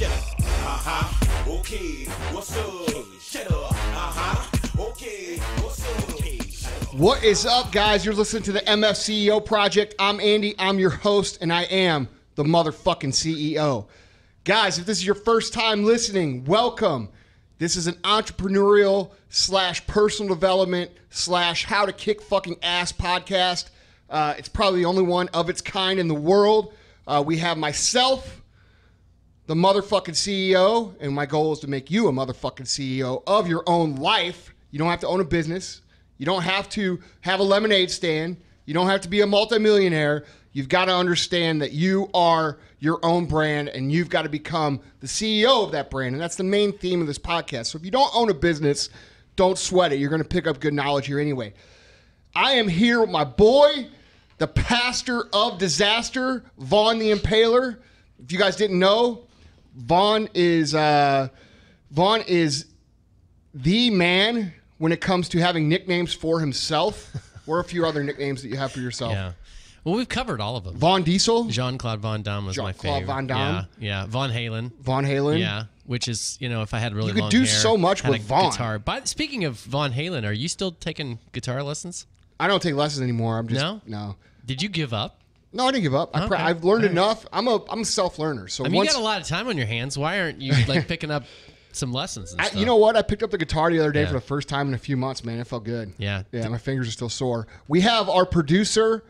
Shut up. Okay. What's up? Shut up. Okay. What's up? What is up, guys? You're listening to the MFCEO Project. I'm Andy. I'm your host, and I am the motherfucking CEO. Guys, if this is your first time listening, welcome. This is an entrepreneurial / personal development / how to kick fucking ass podcast. It's probably the only one of its kind in the world. We have myself, the motherfucking CEO, and my goal is to make you a motherfucking CEO of your own life. You don't have to own a business. You don't have to have a lemonade stand. You don't have to be a multimillionaire. You've got to understand that you are your own brand and you've got to become the CEO of that brand. And that's the main theme of this podcast. So if you don't own a business, don't sweat it. You're going to pick up good knowledge here anyway. I am here with my boy, the pastor of disaster, Vaughn the Impaler. If you guys didn't know, Vaughn is the man when it comes to having nicknames for himself. Or a few other nicknames that you have for yourself. Yeah. Well, we've covered all of them. Vaughn Diesel? Jean-Claude Van Damme was my favorite. Jean-Claude Van Damme? Yeah. Von Halen. Von Halen? Yeah. Which is, you know, if I had really long hair. You could do so much had with a Vaughn. Guitar. Speaking of Von Halen, are you still taking guitar lessons? I don't take lessons anymore. I'm just No. Did you give up? No, I didn't give up. Okay. I've learned enough. I'm a self-learner. So I mean, you got a lot of time on your hands. Why aren't you like picking up some lessons and stuff? You know what? I picked up the guitar the other day for the first time in a few months, man. It felt good. Yeah. Yeah, my fingers are still sore. We have our producer,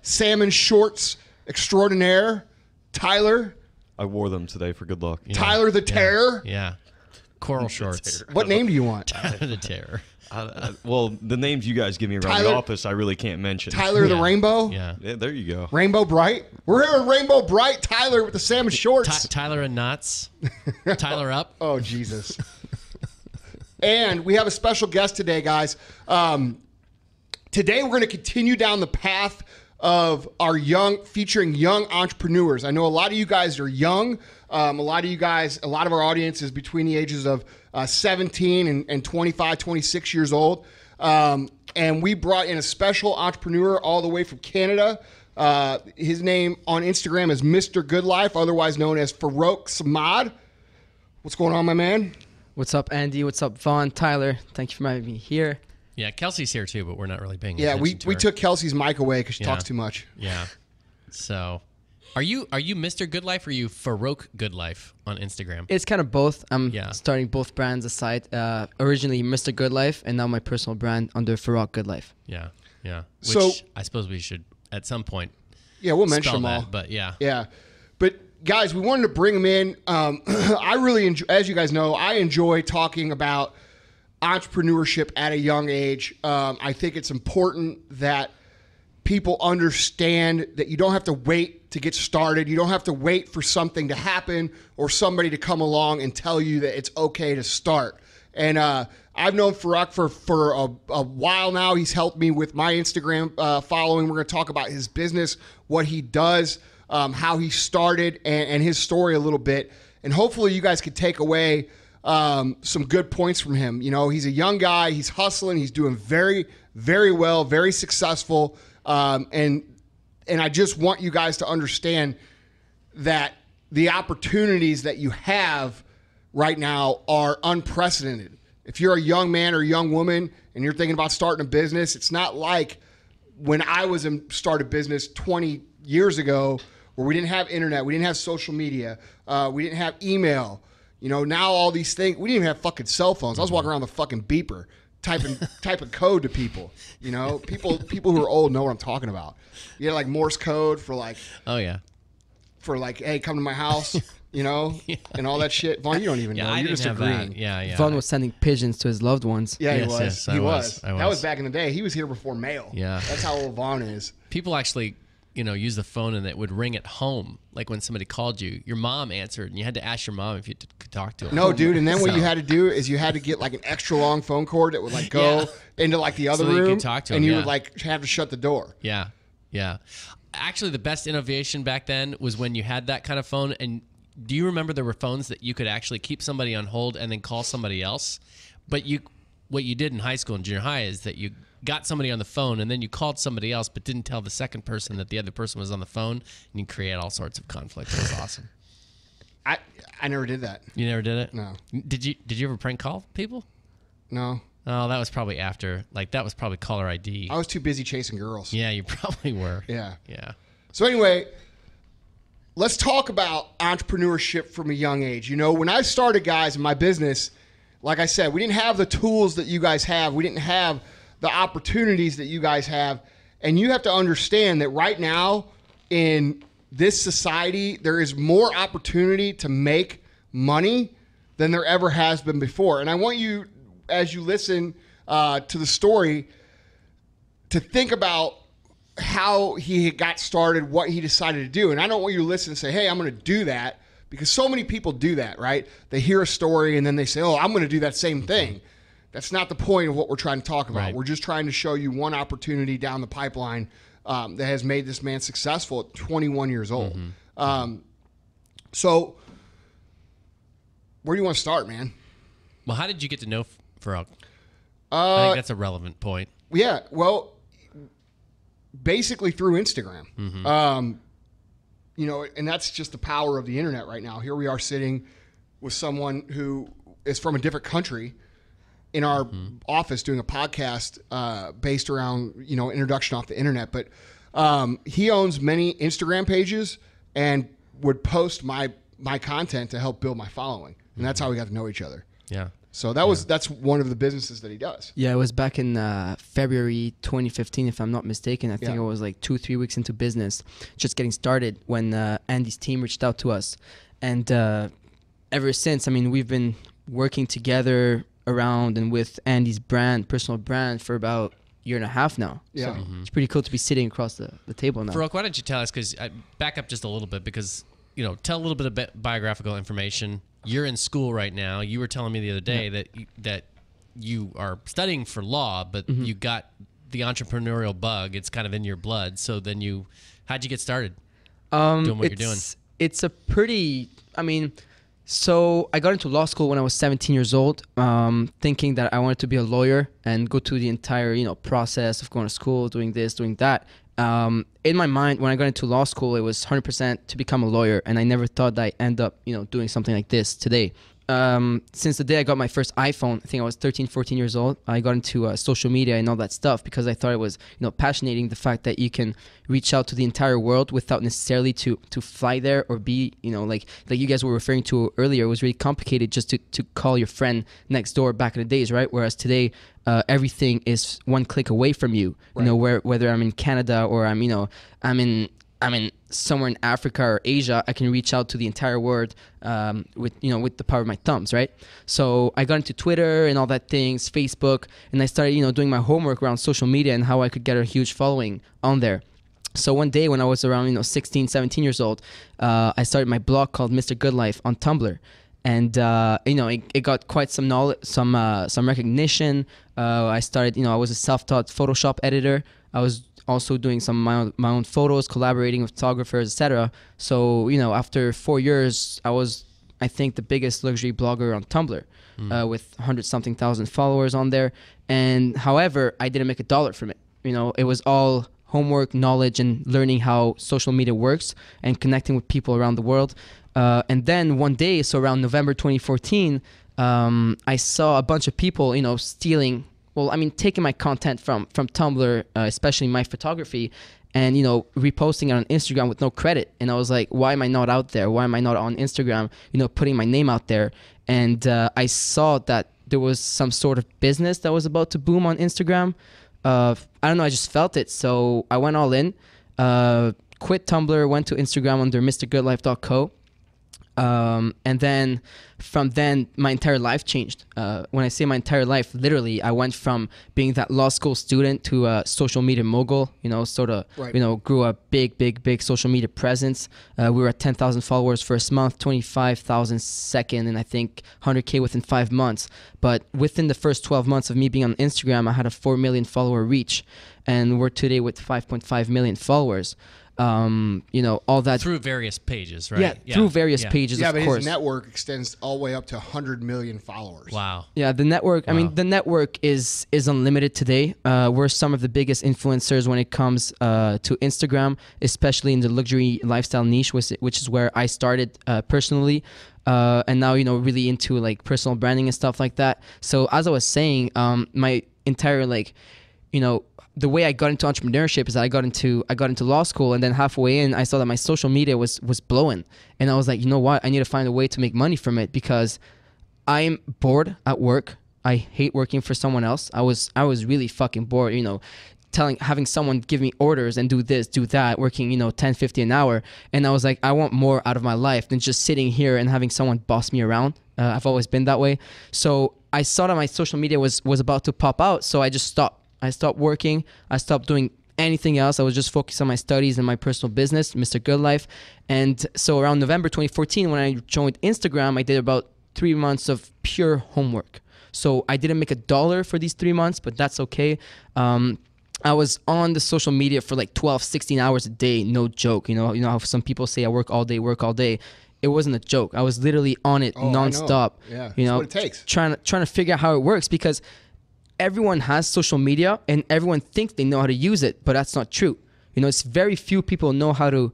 Salmon Shorts extraordinaire, Tyler. I wore them today for good luck. Yeah. Tyler the Terror. Yeah. Coral shorts. What name do you want? Tyler the Terror. Well, the names you guys give me around the office, I really can't mention. Tyler the Rainbow? Yeah. Yeah, there you go. Rainbow Bright? We're here with Rainbow Bright, Tyler with the Salmon Shorts. Tyler and Knots. Tyler up. Oh, Jesus. And we have a special guest today, guys. Today we're going to continue down the path of our featuring young entrepreneurs. I know a lot of you guys are young. A lot of our audience is between the ages of 17 and 25, 26 years old. And we brought in a special entrepreneur all the way from Canada. His name on Instagram is Mr. Good Life, otherwise known as Farokh Sarmad. What's going on, my man? What's up, Andy? What's up, Vaughn? Tyler, thank you for having me here. Yeah, Kelsey's here too, but we're not really paying Yeah, attention to we her. took Kelsey's mic away because she talks too much. Yeah. So, are you Mr. Good Life or are you Farokh Good Life on Instagram? It's kind of both. I'm Yeah. starting both brands aside. Originally Mr. Good Life, and now my personal brand under Farokh Good Life. Yeah. Which So- I suppose we should at some point. Yeah, we'll mention spell them all. that, but yeah. Yeah. But guys, we wanted to bring them in. I really enjoy, as you guys know, I enjoy talking about entrepreneurship at a young age. I think it's important that people understand that you don't have to wait to get started. You don't have to wait for something to happen or somebody to come along and tell you that it's okay to start. And I've known Farokh for a while now. He's helped me with my Instagram following. We're going to talk about his business, what he does, how he started, and his story a little bit. And hopefully you guys could take away some good points from him. You know, he's a young guy. He's hustling. He's doing very, very well, very successful. And I just want you guys to understand that the opportunities that you have right now are unprecedented. If you're a young man or a young woman and you're thinking about starting a business, it's not like when I started business 20 years ago where we didn't have internet, we didn't have social media, we didn't have email. You know, now all these things, we didn't even have fucking cell phones. I was walking around with a fucking beeper, typing code to people. You know, people who are old know what I'm talking about. You had like Morse code for like, hey, come to my house, you know, and all that shit. Vaughn, you don't even know. I You're didn't just have agreeing. that. Yeah. Vaughn was sending pigeons to his loved ones. Yeah, he Yes, was. yes, He I was. was. That was back in the day. He was here before mail. Yeah. That's how old Vaughn is. People actually, use the phone and it would ring at home. Like when somebody called you, your mom answered and you had to ask your mom if you could talk to her. No, dude. And then what you had to do is you had to get like an extra long phone cord that would like go into like the other So that you room, could talk to and him, you yeah. would like have to shut the door. Yeah. Actually, the best innovation back then was when you had that kind of phone. And do you remember there were phones that you could actually keep somebody on hold and then call somebody else? But what you did in high school and junior high is that you got somebody on the phone and then you called somebody else but didn't tell the second person that the other person was on the phone, and you create all sorts of conflict. It was awesome. I never did that. You never did it? No. Did you ever prank call people? No. Oh, that was probably after. Like, that was probably caller ID. I was too busy chasing girls. Yeah, you probably were. Yeah. Yeah. So anyway, let's talk about entrepreneurship from a young age. You know, when I started, guys, in my business, like I said, we didn't have the tools that you guys have. We didn't have the opportunities that you guys have. And you have to understand that right now in this society, there is more opportunity to make money than there ever has been before. And I want you, as you listen to the story, to think about how he got started, what he decided to do. And I don't want you to listen and say, hey, I'm going to do that, because so many people do that, right? They hear a story and then they say, oh, I'm going to do that same thing. That's not the point of what we're trying to talk about. Right. We're just trying to show you one opportunity down the pipeline that has made this man successful at 21 years old. So where do you want to start, man? Well, how did you get to know Farokh? I think that's a relevant point. Yeah, well, basically through Instagram. You know, and that's just the power of the internet right now. Here we are sitting with someone who is from a different country in our office doing a podcast based around, you know, introduction off the internet. But he owns many Instagram pages and would post my content to help build my following. And that's how we got to know each other. Yeah. So that's one of the businesses that he does. Yeah, it was back in February 2015, if I'm not mistaken. I think Yeah. it was like 2-3 weeks into business, just getting started, when Andy's team reached out to us. And ever since, I mean, we've been working together around and with Andy's personal brand, for about a year and a half now. Yeah. So it's pretty cool to be sitting across the table now. Farokh, why don't you tell us, because back up just a little bit, because, you know, tell a little bit of biographical information. You're in school right now. You were telling me the other day that you are studying for law, but you got the entrepreneurial bug. It's kind of in your blood. So then how'd you get started doing what you're doing? It's a pretty, I mean, so I got into law school when I was 17 years old, thinking that I wanted to be a lawyer and go through the entire, you know, process of going to school, doing this, doing that. In my mind, when I got into law school, it was 100% to become a lawyer, and I never thought that I'd end up, you know, doing something like this today. Since the day I got my first iPhone, I think I was 13, 14 years old, I got into social media and all that stuff, because I thought it was, you know, passionating, the fact that you can reach out to the entire world without necessarily to fly there or be, you know, like you guys were referring to earlier. It was really complicated just to call your friend next door back in the days, right? Whereas today, everything is one click away from you. Right. You know, whether I'm in Canada or I'm in somewhere in Africa or Asia, I can reach out to the entire world with the power of my thumbs, right? So I got into Twitter and all that things, Facebook, and I started, you know, doing my homework around social media and how I could get a huge following on there. So one day when I was around, you know, 16, 17 years old, I started my blog called Mr. Good Life on Tumblr. And, you know, it got quite some knowledge, some recognition. I started, you know, I was a self-taught Photoshop editor. I was also doing some my own photos, collaborating with photographers, etc. So, you know, after 4 years, I was, I think, the biggest luxury blogger on Tumblr, with 100-something thousand followers on there. And however, I didn't make $1 from it. You know, it was all homework, knowledge, and learning how social media works and connecting with people around the world. And then one day, so around November 2014, I saw a bunch of people, you know, taking my content from Tumblr, especially my photography, and, you know, reposting it on Instagram with no credit. And I was like, why am I not out there? Why am I not on Instagram, you know, putting my name out there? And I saw that there was some sort of business that was about to boom on Instagram. I don't know, I just felt it. So I went all in, quit Tumblr, went to Instagram under mrgoodlife.co. And then from then, my entire life changed. When I say my entire life, literally, I went from being that law school student to a social media mogul, you know, sort of, Right. you know, grew a big social media presence. We were at 10,000 followers first month, 25,000 second, and I think 100K within 5 months. But within the first 12 months of me being on Instagram, I had a 4 million follower reach, and we're today with 5.5 million followers. all that through various pages, right? through various pages, Yeah, of but course. his network extends all the way up to 100 million followers. Wow. Yeah, the network. I mean, the network is unlimited today. We're some of the biggest influencers when it comes to Instagram, especially in the luxury lifestyle niche, which is where I started personally, and now really into like personal branding and stuff like that. So as I was saying, my entire the way I got into entrepreneurship is that I got into law school, and then halfway in I saw that my social media was blowing, and I was like, you know what, I need to find a way to make money from it because I'm bored at work. I hate working for someone else. I was really fucking bored, having someone give me orders and do this, do that, working, $10.50 an hour. And I was like, I want more out of my life than just sitting here and having someone boss me around. I've always been that way. So I saw that my social media was about to pop out. So I just stopped. I stopped working. I stopped doing anything else. I was just focused on my studies and my personal business, Mr. Good Life. And so around November 2014, when I joined Instagram, I did about 3 months of pure homework. So I didn't make $1 for these 3 months, but that's okay. I was on the social media for like 12, 16 hours a day, no joke. You know how some people say I work all day. It wasn't a joke. I was literally on it nonstop. Yeah, that's what it takes. Trying to figure out how it works, because everyone has social media and everyone thinks they know how to use it, but that's not true. It's very few people know how to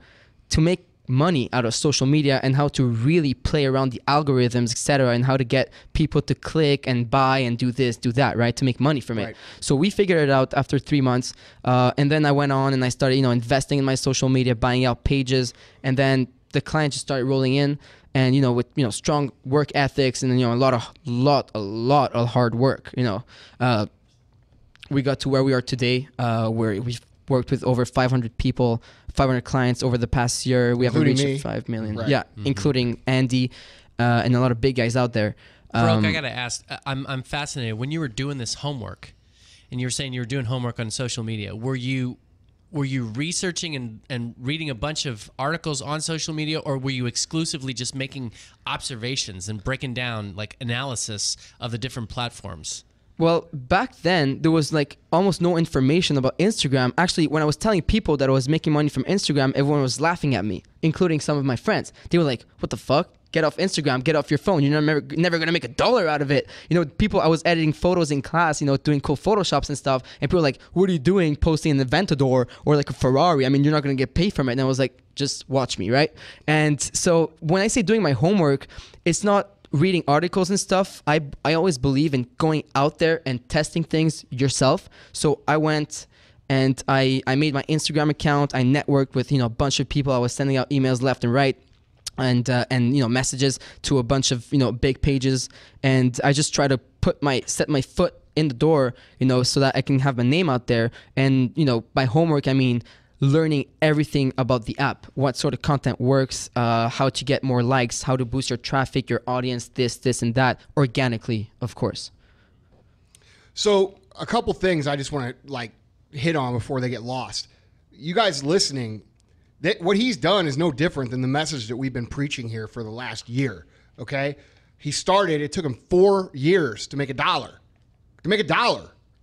make money out of social media and how to really play around the algorithms, etc., and how to get people to click and buy and do this, do that, right, to make money from it. So we figured it out after 3 months, and then I went on and I started, investing in my social media, buying out pages, and then the clients just started rolling in, and with strong work ethics and a lot of hard work. We got to where we are today, where we've worked with over 500 people, 500 clients over the past year. We have a reach of 5 million. Right. Yeah, including Andy and a lot of big guys out there. Farokh, I gotta ask. I'm fascinated. When you were doing this homework, and you were saying you were doing homework on social media, were you researching and reading a bunch of articles on social media, or were you exclusively just making observations and breaking down like analysis of the different platforms? Well, back then, there was like almost no information about Instagram. Actually, when I was telling people that I was making money from Instagram, everyone was laughing at me, including some of my friends. They were like, what the fuck? Get off Instagram, get off your phone. You're never going to make $1 out of it. People, I was editing photos in class, doing cool Photoshops and stuff. And people were like, what are you doing posting an Aventador or like a Ferrari? I mean, you're not going to get paid from it. And I was like, just watch me, right? And so when I say doing my homework, it's not reading articles and stuff. I always believe in going out there and testing things yourself. So I went and I made my Instagram account. I networked with a bunch of people. I was sending out emails left and right, and messages to a bunch of big pages, and I just try to set my foot in the door, so that I can have my name out there. And by homework I mean learning everything about the app, what sort of content works, how to get more likes, how to boost your traffic, your audience, this and that, organically, of course. So a couple things I just want to hit on before they get lost. You guys listening, what he's done is no different than the message that we've been preaching here for the last year. Okay, it took him 4 years to make $1,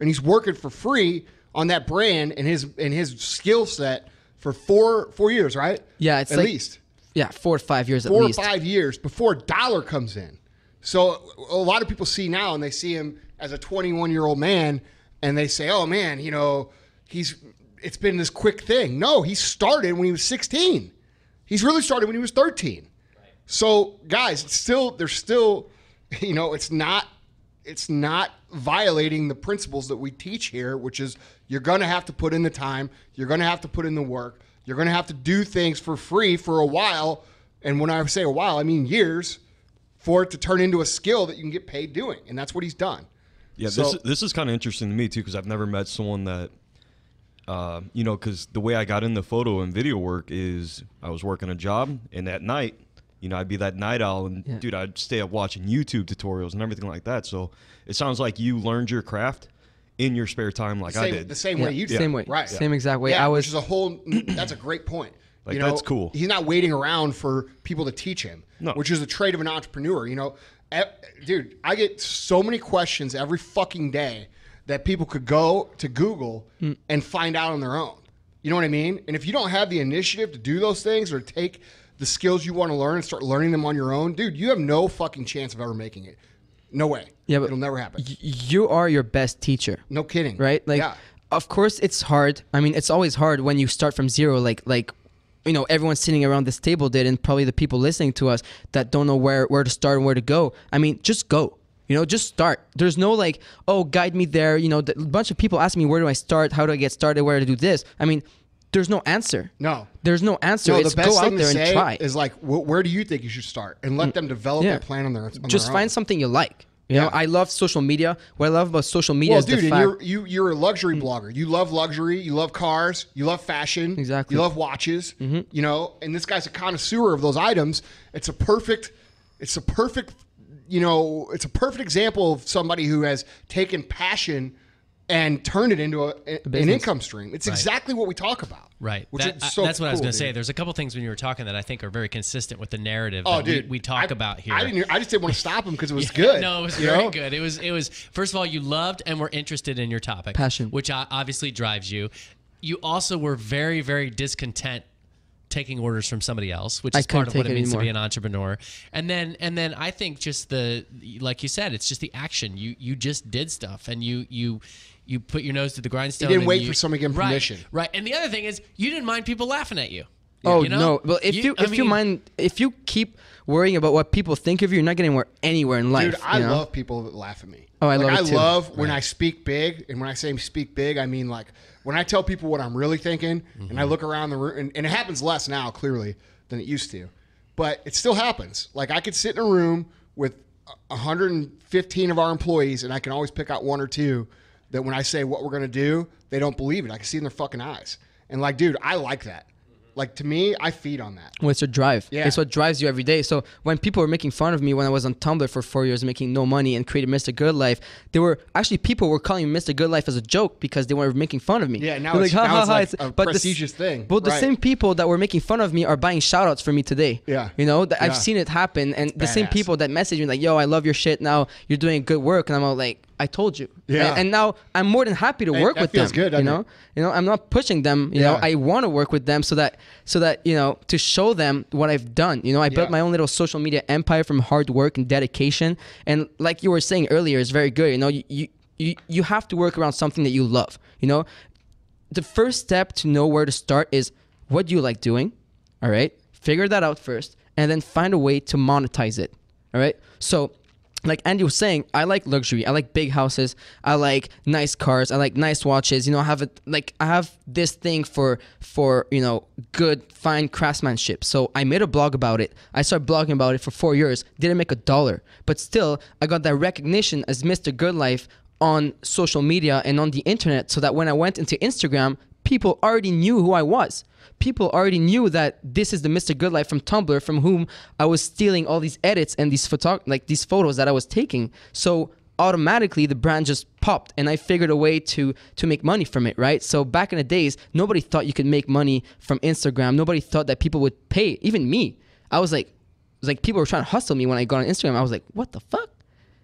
and he's working for free on that brand and his skill set for four years, right? Yeah, it's at least. Yeah, 4 or 5 years at 4 least. 4 or 5 years before $1 comes in. So a lot of people see now, and they see him as a 21-year-old man, and they say, "Oh man, it's been this quick thing." No, he started when he was 16. He's really started when he was 13. Right. So guys, there's still, it's not violating the principles that we teach here, which is you're going to have to put in the time, you're going to have to put in the work, you're going to have to do things for free for a while. And when I say a while, I mean years, for it to turn into a skill that you can get paid doing. And that's what he's done. Yeah, so, this is kind of interesting to me too, because I've never met someone that, because the way I got into photo and video work is I was working a job, and at night, I'd be that night owl, and dude, I'd stay up watching YouTube tutorials and everything like that. So it sounds like you learned your craft in your spare time, like I did. The same way you did. Same way, right? Same exact way. Yeah, which is that's a great point. That's cool. He's not waiting around for people to teach him, which is the trait of an entrepreneur. Dude, I get so many questions every fucking day that people could go to Google and find out on their own. You know what I mean? And if you don't have the initiative to do those things or take the skills you want to learn and start learning them on your own, dude, you have no fucking chance of ever making it. No way. Yeah, but it'll never happen. You are your best teacher. No kidding. Right? Like, yeah. Of course it's hard. I mean, it's always hard when you start from zero. Like you know, everyone sitting around this table did, and probably the people listening to us that don't know where to start and where to go. I mean, just go. You know, just start. There's no like, oh, guide me there. You know, a bunch of people ask me, where do I start? How do I get started? Where to do this? I mean, there's no answer. No. There's no answer. It's the best go thing out there to and say try. is like, where do you think you should start? And let them develop a plan on their own. Just find something you like. You know, I love social media. What I love about social media is dude, the fact... and you're a luxury blogger. You love luxury. You love cars. You love fashion. Exactly. You love watches. You know, and this guy's a connoisseur of those items. It's a perfect, you know, it's a perfect example of somebody who has taken passion and turned it into an income stream. It's exactly what we talk about. Right. That's what I was going to say. There's a couple things when you were talking that I think are very consistent with the narrative that we talk about here. I just didn't want to stop him because it was good. No, it was very good. It was first of all, you loved and were interested in your topic. Passion. Which obviously drives you. You also were very, very discontent taking orders from somebody else, which is part of what it means to be an entrepreneur. And then I think just like you said, it's just the action. You just did stuff, and you put your nose to the grindstone. You didn't wait for someone to give permission. Right. And the other thing is, you didn't mind people laughing at you. Oh, you know? no. Well, if you keep worrying about what people think of you, you're not getting anywhere in life. Dude, I love people that laugh at me. Oh, I love it too. I love when I speak big, and when I say speak big, I mean like when I tell people what I'm really thinking, and I look around the room, and it happens less now, clearly, than it used to. But it still happens. Like I could sit in a room with 115 of our employees, and I can always pick out one or two that when I say what we're going to do, they don't believe it. I can see in their fucking eyes. And like, dude, I like that. Like, to me, I feed on that. Well, it's your drive. Yeah. It's what drives you every day. So when people were making fun of me when I was on Tumblr for 4 years making no money and created Mr. Good Life, people were calling me Mr. Good Life as a joke because they were making fun of me. Yeah, now it's like a prestigious thing. But the same people that were making fun of me are buying shout-outs for me today. Yeah. You know, I've seen it happen. And the same people that message me like, yo, I love your shit now. You're doing good work. And I'm all like, I told you. Yeah. And now I'm more than happy to work with them. That feels good, you know? You know, I'm not pushing them. You know, I want to work with them so that you know, to show them what I've done. You know, I built my own little social media empire from hard work and dedication. And like you were saying earlier, it's very good. You know, you have to work around something that you love. You know, the first step to know where to start is what do you like doing? All right, figure that out first, and then find a way to monetize it. All right, so. Like Andy was saying, I like luxury. I like big houses. I like nice cars. I like nice watches. You know, I have this thing for you know, good, fine craftsmanship. So I made a blog about it. I started blogging about it for 4 years. Didn't make $1, but still, I got that recognition as Mr. Good Life on social media and on the internet. So that when I went into Instagram, people already knew who I was. People already knew that this is the Mr. Good Life from Tumblr, from whom I was stealing all these edits and these photos that I was taking. So automatically the brand just popped, and I figured a way to make money from it, right? So back in the days, nobody thought you could make money from Instagram. Nobody thought that people would pay. Even me, I was like people were trying to hustle me when I got on Instagram. I was like, what the fuck?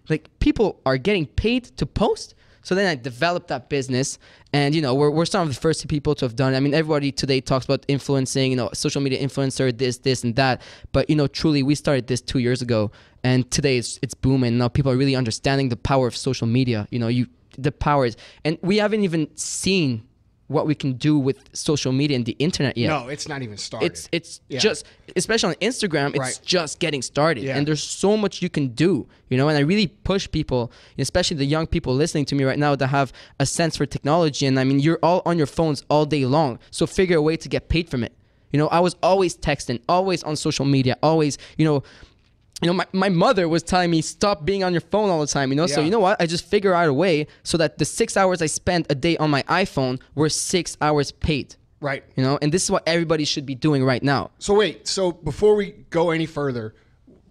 Like, people are getting paid to post? So then I developed that business, and you know, we're some of the first people to have done it. I mean, everybody today talks about influencing, you know, social media influencer, this and that. But you know, truly, we started this 2 years ago, and today it's booming. Now people are really understanding the power of social media. You know, the power is, and we haven't even seen what we can do with social media and the internet yet. No, it's not even started. It's just, especially on Instagram, it's just getting started. And there's so much you can do, you know, and I really push people, especially the young people listening to me right now that have a sense for technology. And I mean, you're all on your phones all day long. So figure a way to get paid from it. You know, I was always texting, always on social media, always, you know, my mother was telling me, stop being on your phone all the time, you know? So you know what? I just figure out a way so that the 6 hours I spent a day on my iPhone were 6 hours paid. Right. You know? And this is what everybody should be doing right now. So wait, so before we go any further,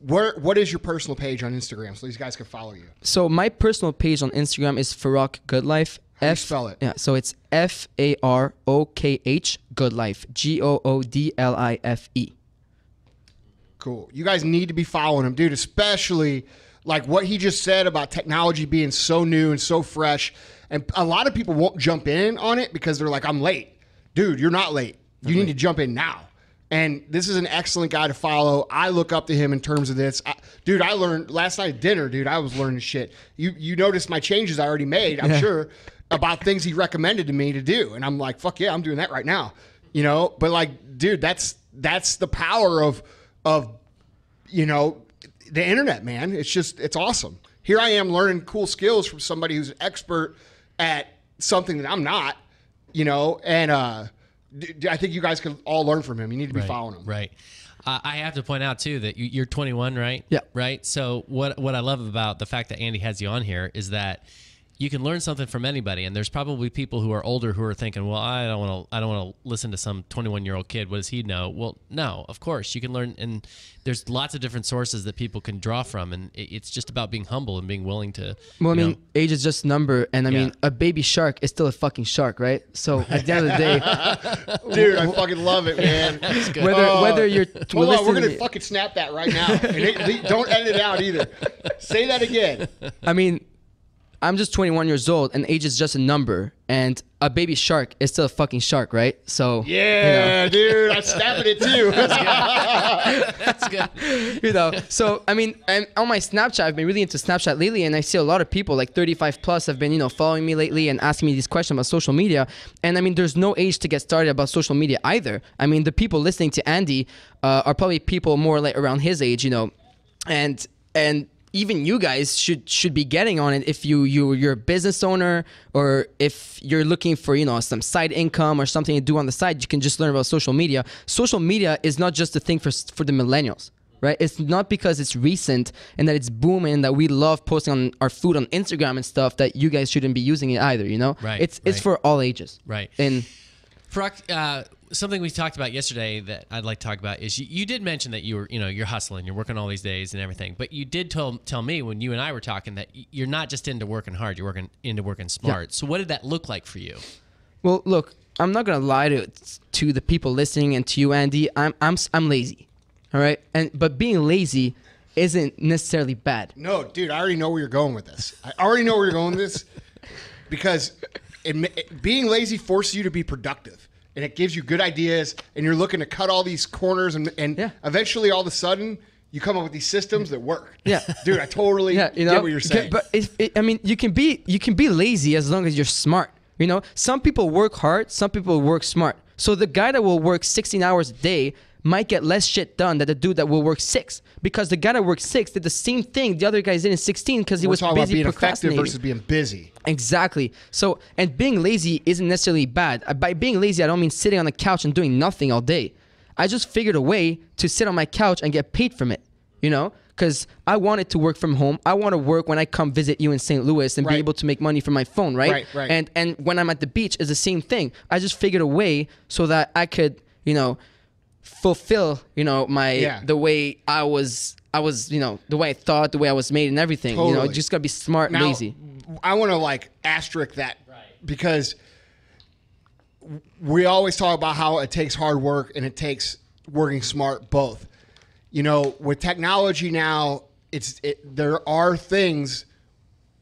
what is your personal page on Instagram so these guys can follow you? So my personal page on Instagram is Farokh Good Life. How do you spell it? Yeah, so it's Farokh Good Life. GOODLIFE. Cool. You guys need to be following him, dude, especially like what he just said about technology being so new and so fresh. And a lot of people won't jump in on it because they're like, I'm late. dude, you're not late. You need to jump in now. And this is an excellent guy to follow. I look up to him in terms of this. Dude, I learned last night at dinner, dude, I was learning shit. You noticed my changes I already made, I'm sure, about things he recommended to me to do. And I'm like, fuck yeah, I'm doing that right now. You know, but like, dude, that's the power of you know, the internet, man. It's awesome. Here I am learning cool skills from somebody who's an expert at something that I'm not, you know, and I think you guys can all learn from him. You need to be following him. Right. I have to point out too that you're 21, right? Yeah. Right. So what I love about the fact that Andy has you on here is that you can learn something from anybody, and there's probably people who are older who are thinking, well, I don't want to listen to some 21-year-old kid. What does he know? Well, no, of course you can learn, and there's lots of different sources that people can draw from, and it's just about being humble and being willing to. Well, I mean, age is just a number, and I mean, a baby shark is still a fucking shark, right? So at the end of the day, dude, I fucking love it, man. That's good. whether you're hold on, we're gonna fucking snap that right now. And don't edit it out either. Say that again. I mean, I'm just 21 years old, and age is just a number, and a baby shark is still a fucking shark, right? So yeah, dude, I'm snapping it too. That's good. You know, so I mean, and on my Snapchat, I've been really into Snapchat lately, and I see a lot of people like 35 plus have been, you know, following me lately and asking me these questions about social media. And I mean, there's no age to get started about social media either. I mean, the people listening to Andy are probably people more like around his age, you know, and even you guys should be getting on it if you're a business owner, or if you're looking for, you know, some side income or something to do on the side. You can just learn about social media. Social media is not just a thing for the millennials, right? It's not because it's recent and that it's booming that we love posting on our food on Instagram and stuff that you guys shouldn't be using it either, you know? Right. It's for all ages. Right. And Farokh, something we talked about yesterday that I'd like to talk about is you did mention that you're hustling, you're working all these days and everything, but you did tell me when you and I were talking that you're not just into working hard, you're into working smart. Yeah. So what did that look like for you? Well, look, I'm not gonna lie to the people listening and to you, Andy. I'm lazy, all right. But being lazy isn't necessarily bad. No, dude, I already know where you're going with this. I already know where you're going with this because being lazy forces you to be productive. And it gives you good ideas, and you're looking to cut all these corners, and eventually, all of a sudden, you come up with these systems that work. Yeah, dude, I totally get what you're saying. But I mean, you can be lazy as long as you're smart. You know, some people work hard, some people work smart. So the guy that will work 16 hours a day might get less shit done than the dude that will work 6, because the guy that works 6 did the same thing the other guys did in 16 because he was busy about being procrastinating. Effective versus being busy. Exactly. So, and being lazy isn't necessarily bad. By being lazy, I don't mean sitting on the couch and doing nothing all day. I just figured a way to sit on my couch and get paid from it, you know? Because I wanted to work from home. I want to work when I come visit you in St. Louis and be able to make money from my phone, right? Right. And when I'm at the beach, it's the same thing. I just figured a way so that I could, you know, fulfill, you know, the way I was, you know, the way I thought, the way I was made and everything. Totally. You know, just gotta be smart and lazy. I want to like asterisk that because we always talk about how it takes hard work and it takes working smart both. You know, with technology now, there are things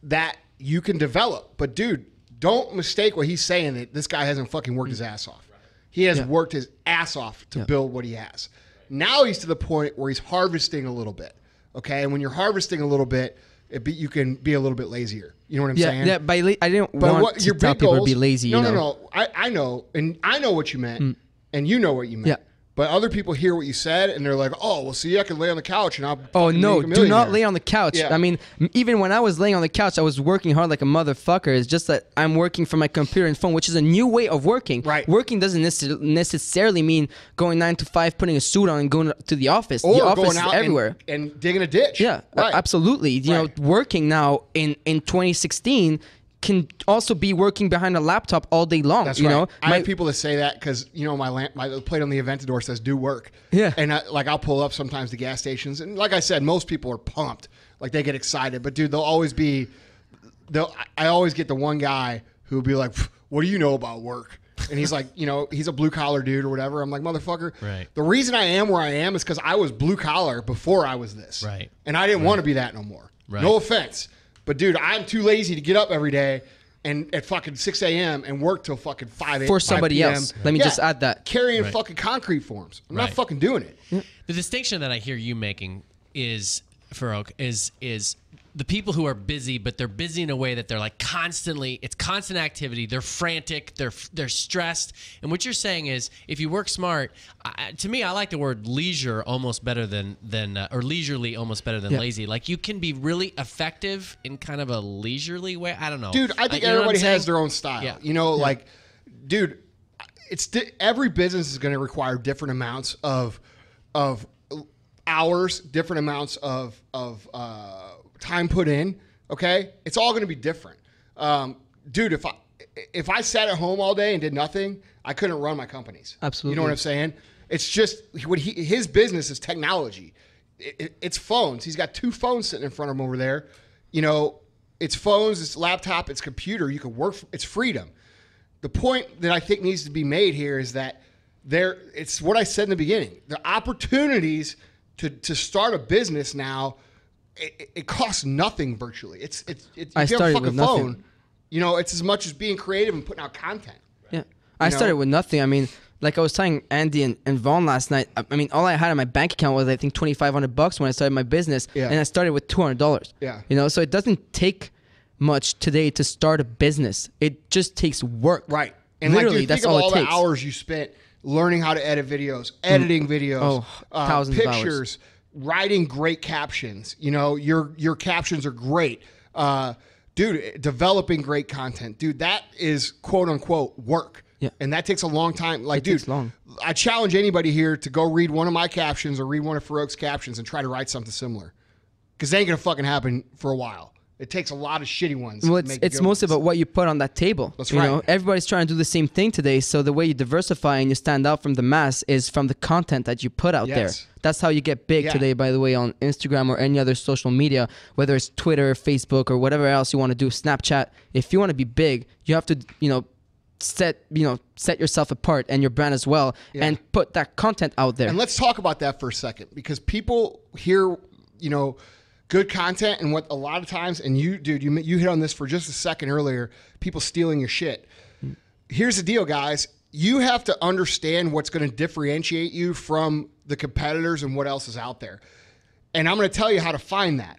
that you can develop, but dude, don't mistake what he's saying that this guy hasn't fucking worked his ass off. He has worked his ass off to build what he has. Now he's to the point where he's harvesting a little bit. Okay, and when you're harvesting a little bit, you can be a little bit lazier. You know what I'm saying? Yeah, I didn't want to tell people to be lazy. No. I know, and I know what you meant, and you know what you meant. Yeah. But other people hear what you said, and they're like, "Oh, well, see, I can lay on the couch, and I'll." Oh no! Do not lay on the couch. Yeah. I mean, even when I was laying on the couch, I was working hard like a motherfucker. It's just that I'm working from my computer and phone, which is a new way of working. Right. Working doesn't necessarily mean going 9 to 5, putting a suit on, and going to the office. Or the office going out is everywhere. and digging a ditch. Yeah, right. Absolutely. You know, working now in 2016. Can also be working behind a laptop all day long. That's you know, I have people that say that because you know my plate on the Aventador says "do work." Yeah, and I'll pull up sometimes to gas stations, and like I said, most people are pumped, like they get excited. But dude, I always get the one guy who'll be like, "What do you know about work?" And he's like, you know, he's a blue collar dude or whatever. I'm like, motherfucker. Right. The reason I am where I am is because I was blue collar before I was this. Right. And I didn't want to be that no more. Right. No offense. But, dude, I'm too lazy to get up every day and at fucking 6 a.m. and work till fucking 5 a.m. For somebody else. Let me just add that. Carrying Right. fucking concrete forms. I'm not Right. fucking doing it. The distinction that I hear you making is, Farokh, is the people who are busy, but they're busy in a way that they're like constantly, it's constant activity. They're frantic. They're stressed. And what you're saying is, if you work smart, to me, I like the word leisure almost better than or leisurely almost better than lazy. Like you can be really effective in kind of a leisurely way. I don't know. Dude, I think You know what I'm everybody has saying? their own style. Yeah. You know, like, dude, every business is going to require different amounts of hours, different amounts of time put in. Okay, it's all going to be different. Dude, if I sat at home all day and did nothing, I couldn't run my companies. Absolutely. You know what I'm saying? It's just his business is technology. It's phones. He's got 2 phones sitting in front of him over there. You know, it's phones, it's laptop, it's computer. You can work. It's freedom. The point that I think needs to be made here is that it's what I said in the beginning. The opportunities to start a business now, it costs nothing virtually. It's you I have a started fucking with nothing. phone. You know, it's as much as being creative and putting out content. Yeah. I started with nothing. I mean, like I was telling Andy and Vaughn last night, I mean, all I had in my bank account was, I think, $2,500 when I started my business. Yeah. And I started with $200. Yeah. You know, so it doesn't take much today to start a business. It just takes work. Right. And Literally, like, dude, that's think of all it the takes. hours you spent learning how to edit videos, editing videos, thousands of hours. pictures, writing great captions. You know, your captions are great. Dude, developing great content. Dude, that is quote unquote work. Yeah. And that takes a long time. Like, It dude, takes long. I challenge anybody here to go read one of my captions or read one of Farokh's captions and try to write something similar. Because it ain't going to fucking happen for a while. It takes a lot of shitty ones. Well, to make it's good mostly ones. about what you put on that table. That's you right. know, everybody's trying to do the same thing today. So the way you diversify and you stand out from the mass is from the content that you put out there. Yes. That's how you get big Yeah. today, by the way, on Instagram or any other social media, whether it's Twitter, Facebook, or whatever else you want to do, Snapchat. If you want to be big, you have to, set yourself apart and your brand as well, and put that content out there. And let's talk about that for a second, because people hear, good content, and what a lot of times, and you hit on this for just a second earlier, people stealing your shit. Here's the deal, guys. You have to understand what's going to differentiate you from the competitors and what else is out there. And I'm going to tell you how to find that.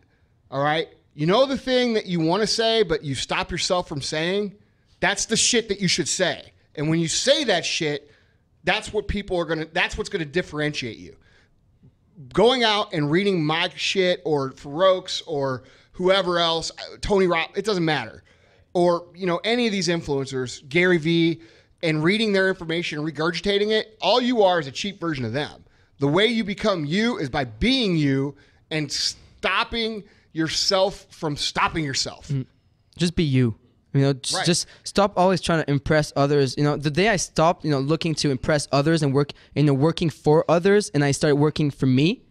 All right? You know the thing that you want to say, but you stop yourself from saying? That's the shit that you should say. And when you say that shit, that's what that's what's going to differentiate you. Going out and reading my shit or Farokh's or whoever else, Tony Robb, it doesn't matter. Or, any of these influencers, Gary Vee, and reading their information and regurgitating it, all you are is a cheap version of them. The way you become you is by being you and stopping yourself from stopping yourself. Just be you. Just stop always trying to impress others. The day I stopped, looking to impress others and working for others, and I started working for me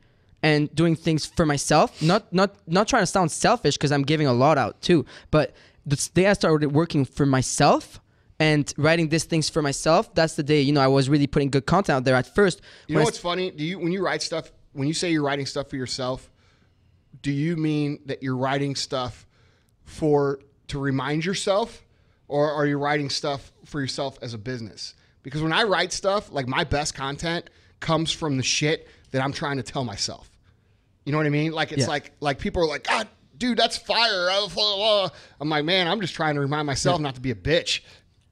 and doing things for myself, not trying to sound selfish, because I'm giving a lot out too, but the day I started working for myself and writing these things for myself, that's the day, I was really putting good content out there at first. You know what's funny? When you write stuff, when you say you're writing stuff for yourself, do you mean that you're writing stuff to remind yourself, or are you writing stuff for yourself as a business? Because when I write stuff, like, my best content comes from the shit that I'm trying to tell myself. You know what I mean? Like, it's like people are like, God, dude, that's fire. I'm like, man, I'm just trying to remind myself not to be a bitch.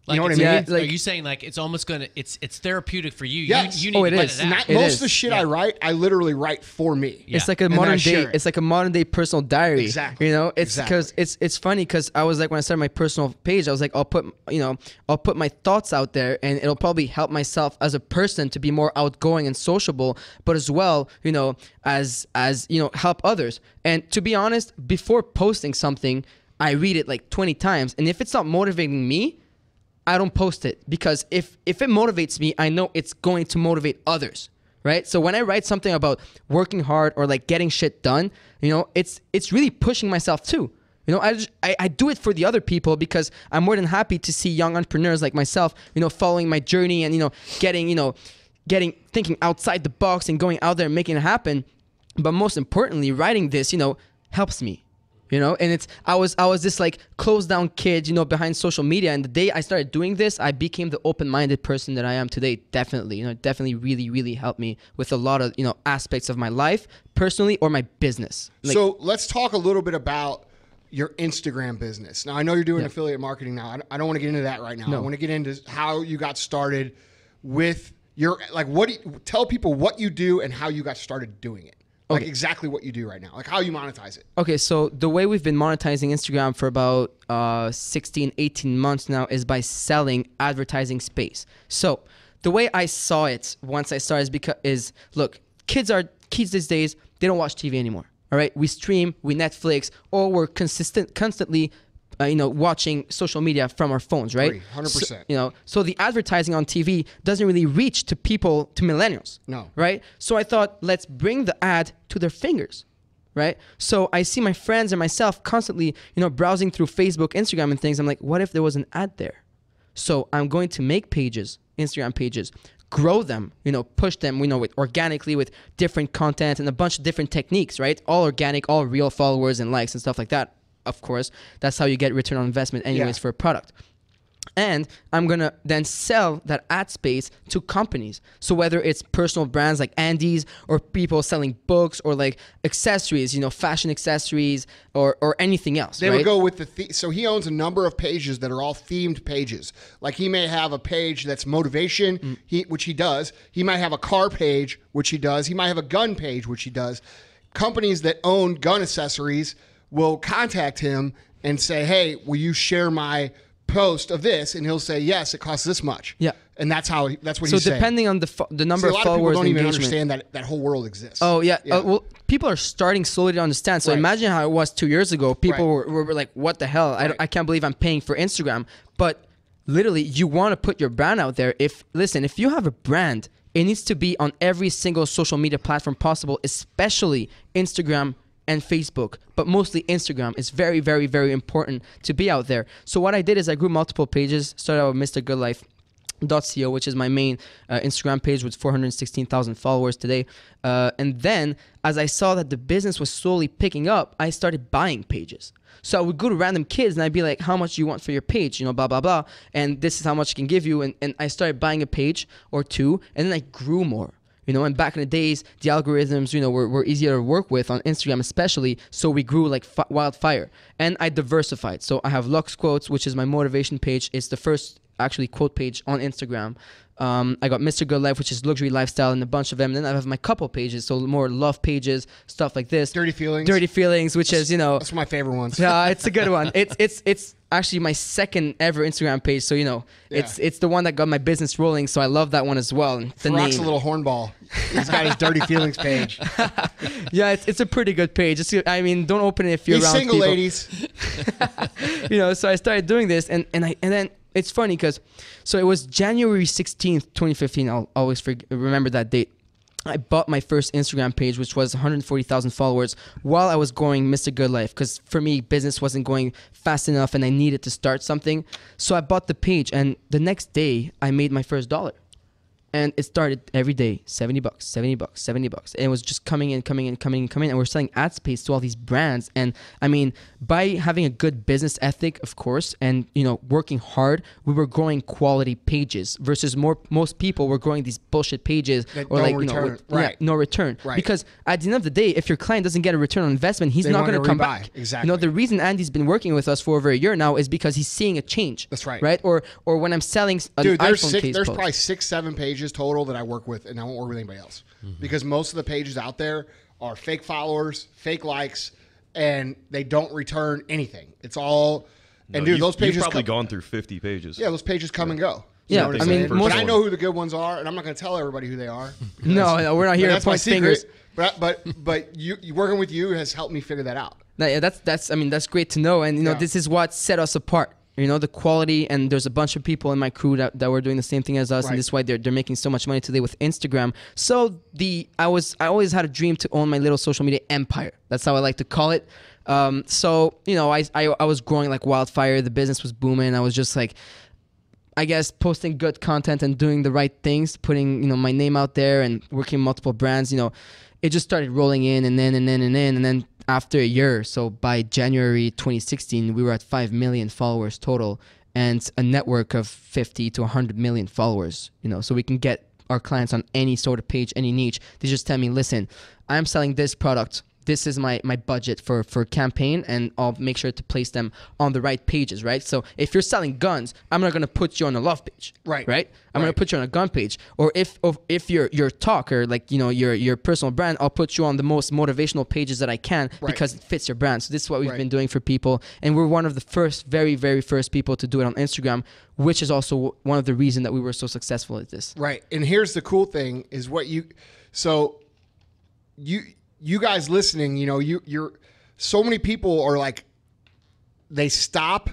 You know what I mean? Yeah, Are you saying like it's almost it's therapeutic for you? Yes. You need to let is. it out. Most of the shit I write, I literally write for me. Yeah. It's like a And then I modern share day. it. It's like a modern day personal diary. Exactly. It's because Exactly. it's funny, because I was like, when I started my personal page, I was like, I'll put my thoughts out there, and it'll probably help myself as a person to be more outgoing and sociable, but as well, as help others. And to be honest, before posting something, I read it like 20 times, and if it's not motivating me, I don't post it, because if it motivates me, I know it's going to motivate others, right? So when I write something about working hard or like getting shit done, it's really pushing myself too. I do it for the other people, because I'm more than happy to see young entrepreneurs like myself, following my journey and getting thinking outside the box and going out there and making it happen. But most importantly, writing this, helps me. You know, and I was this like closed down kid, you know, behind social media. And the day I started doing this, I became the open-minded person that I am today. Definitely, you know, it definitely really, really helped me with a lot of, you know, aspects of my life personally or my business. Like, so let's talk a little bit about your Instagram business. Now, I know you're doing affiliate marketing now. I don't want to get into that right now. No. I want to get into how you got started with your, like, tell people what you do and how you got started doing it. Like exactly what you do right now, like how you monetize it. Okay, so the way we've been monetizing Instagram for about 16, 18 months now is by selling advertising space. So the way I saw it once I started is look, kids these days, they don't watch TV anymore. All right, we stream, we Netflix, or we're constantly watching social media from our phones, right? 100%. So the advertising on TV doesn't really reach to people, to millennials. No. Right? So I thought, let's bring the ad to their fingers, right? So I see my friends and myself constantly, browsing through Facebook, Instagram and things. I'm like, what if there was an ad there? So I'm going to make pages, Instagram pages, grow them, push them, organically with different content and a bunch of different techniques, right? All organic, all real followers and likes and stuff like that. Of course, that's how you get return on investment anyways for a product. And I'm going to then sell that ad space to companies. So whether it's personal brands like Andy's or people selling books or like accessories, fashion accessories or anything else. They would go with so he owns a number of pages that are all themed pages. Like he may have a page that's motivation, which he does. He might have a car page, which he does. He might have a gun page, which he does. Companies that own gun accessories will contact him and say, hey, will you share my post of this? And he'll say, yes, it costs this much. Yeah. And that's what he's saying. So depending on the number of followers, a lot of people don't even engagement. understand that whole world exists. Oh, yeah. Well, people are starting slowly to understand. So imagine how it was 2 years ago. People were like, what the hell? I can't believe I'm paying for Instagram. But literally, you want to put your brand out there. If you have a brand, it needs to be on every single social media platform possible, especially Instagram and Facebook, but mostly Instagram. Is very, very, very important to be out there. So what I did is I grew multiple pages, started out with MrGoodLife.co, which is my main Instagram page with 416,000 followers today. And then as I saw that the business was slowly picking up, I started buying pages. So I would go to random kids and I'd be like, how much do you want for your page? Blah, blah, blah. And this is how much I can give you. And I started buying a page or two, and then I grew more. And back in the days, the algorithms, were easier to work with on Instagram especially, so we grew like wildfire. And I diversified. So I have Lux Quotes, which is my motivation page. It's the first actually quote page on Instagram. I got Mr. Good Life, which is luxury lifestyle, and a bunch of them. And then I have my couple pages, so more love pages, stuff like this. Dirty Feelings, which is that's my favorite ones. Yeah, it's a good one. It's actually my second ever Instagram page, so it's the one that got my business rolling. So I love that one as well. Farokh's a little hornball. He's got his Dirty Feelings page. Yeah, it's a pretty good page. Don't open it if you're He's around single, people. ladies. So I started doing this, and then. It's funny because, so it was January 16th, 2015. I'll always remember that date. I bought my first Instagram page, which was 140,000 followers, while I was going Mr. Good Life. Because for me, business wasn't going fast enough and I needed to start something. So I bought the page, and the next day I made my first $1. And it started every day, $70, $70, $70. And it was just coming in. And we're selling ad space to all these brands. And by having a good business ethic, of course, and, working hard, we were growing quality pages versus most people were growing these bullshit pages that or don't return. no return. Right. Because at the end of the day, if your client doesn't get a return on investment, he's not going to come back. Exactly. The reason Andy's been working with us for over a year now is because he's seeing a change. That's right. Right? Or when I'm selling an iPhone case there's post. probably 6-7 pages total that I work with, and I won't work with anybody else because most of the pages out there are fake followers, fake likes, and they don't return anything. It's all those pages you've probably gone through 50 pages. Yeah, those pages come and go. Yeah, know what I'm saying? most but I know who the good ones are, and I'm not going to tell everybody who they are. No, we're not here to That's my point secret. fingers. But you working with you has helped me figure that out. Yeah, that's great to know, and this is what set us apart. The quality, and there's a bunch of people in my crew that were doing the same thing as us, and this is why they're making so much money today with Instagram. So I always had a dream to own my little social media empire. That's how I like to call it. I was growing like wildfire. The business was booming. I was just like, I guess, posting good content and doing the right things, putting my name out there and working multiple brands. It just started rolling in, and then after a year, so by January 2016, we were at 5 million followers total and a network of 50 to 100 million followers, you know, so we can get our clients on any sort of page, any niche. They just tell me, listen, I'm selling this product. This is my budget for campaign, and I'll make sure to place them on the right pages, right? So if you're selling guns, I'm not going to put you on a love page, right? I'm going to put you on a gun page. Or if you're a talker, like, you know, your personal brand, I'll put you on the most motivational pages that I can because it fits your brand. So this is what we've been doing for people, and we're one of the very, very first people to do it on Instagram, which is also one of the reasons that we were so successful at this. Right. And here's the cool thing is you guys listening, you know, you're so many people are like, they stop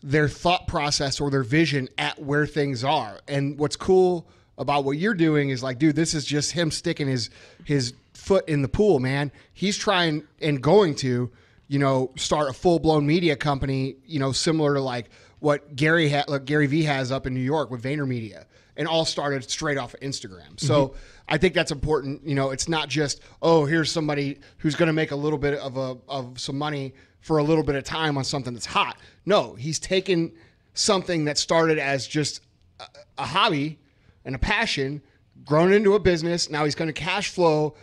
their thought process or their vision at where things are. And what's cool about what you're doing is like, dude, this is just him sticking his foot in the pool, man. He's trying and going to, you know, start a full-blown media company, you know, similar to like what Gary Vee has up in New York with VaynerMedia, and all started straight off of Instagram. So I think that's important. You know, it's not just, oh, here's somebody who's going to make a little bit of some money for a little bit of time on something that's hot. No, he's taken something that started as just a hobby and a passion, grown into a business. Now he's going to cash flow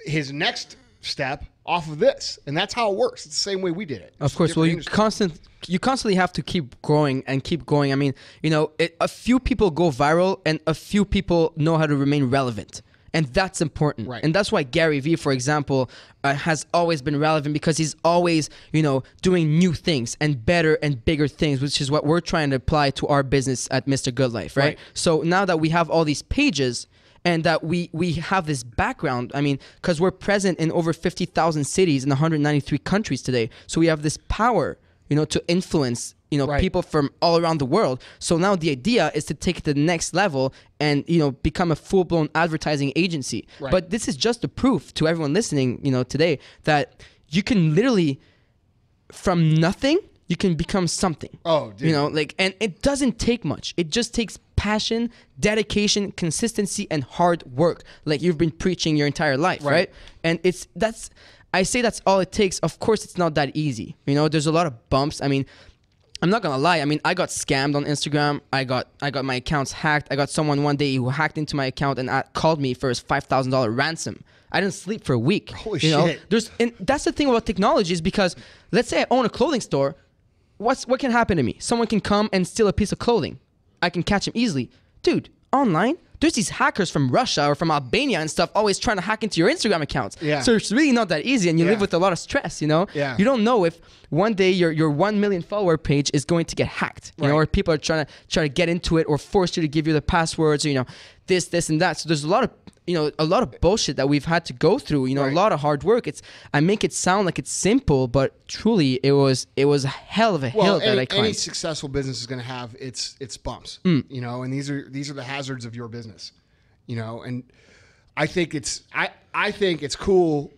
his next step off of this, and that's how it works. It's the same way we did it. Of course. Well, you constantly have to keep growing and keep going. I mean, you know, a few people go viral and a few people know how to remain relevant, and that's important. Right. And that's why Gary Vee, for example, has always been relevant, because he's always, you know, doing new things and better and bigger things, which is what we're trying to apply to our business at Mr. Good Life, right? So now that we have all these pages, and that we have this background, I mean, because we're present in over 50,000 cities in 193 countries today. So we have this power, you know, to influence, you know, people from all around the world. So now the idea is to take it to the next level and, you know, become a full-blown advertising agency. But this is just a proof to everyone listening, you know, today, that you can literally, from nothing, you can become something. Oh, dude. You know, like, and it doesn't take much. It just takes passion, dedication, consistency, and hard work, like you've been preaching your entire life, right? And I say that's all it takes. Of course, it's not that easy. You know, there's a lot of bumps. I mean, I'm not gonna lie. I mean, I got scammed on Instagram. I got my accounts hacked. I got someone one day who hacked into my account and called me for his $5,000 ransom. I didn't sleep for a week. Holy shit! And that's the thing about technology, is because, let's say I own a clothing store. What can happen to me? Someone can come and steal a piece of clothing. I can catch him easily. Dude, online, there's these hackers from Russia or from Albania and stuff always trying to hack into your Instagram accounts. So it's really not that easy, and you live with a lot of stress, you know? You don't know if one day your 1 million follower page is going to get hacked, you know, or people are trying to get into it or force you to give you the passwords, or, you know, this and that. So there's a lot of bullshit that we've had to go through, you know, a lot of hard work. I make it sound like it's simple, but truly it was a hell of a hill that I climbed. Any successful business is going to have its bumps, you know, and these are the hazards of your business, you know. And I think it's cool.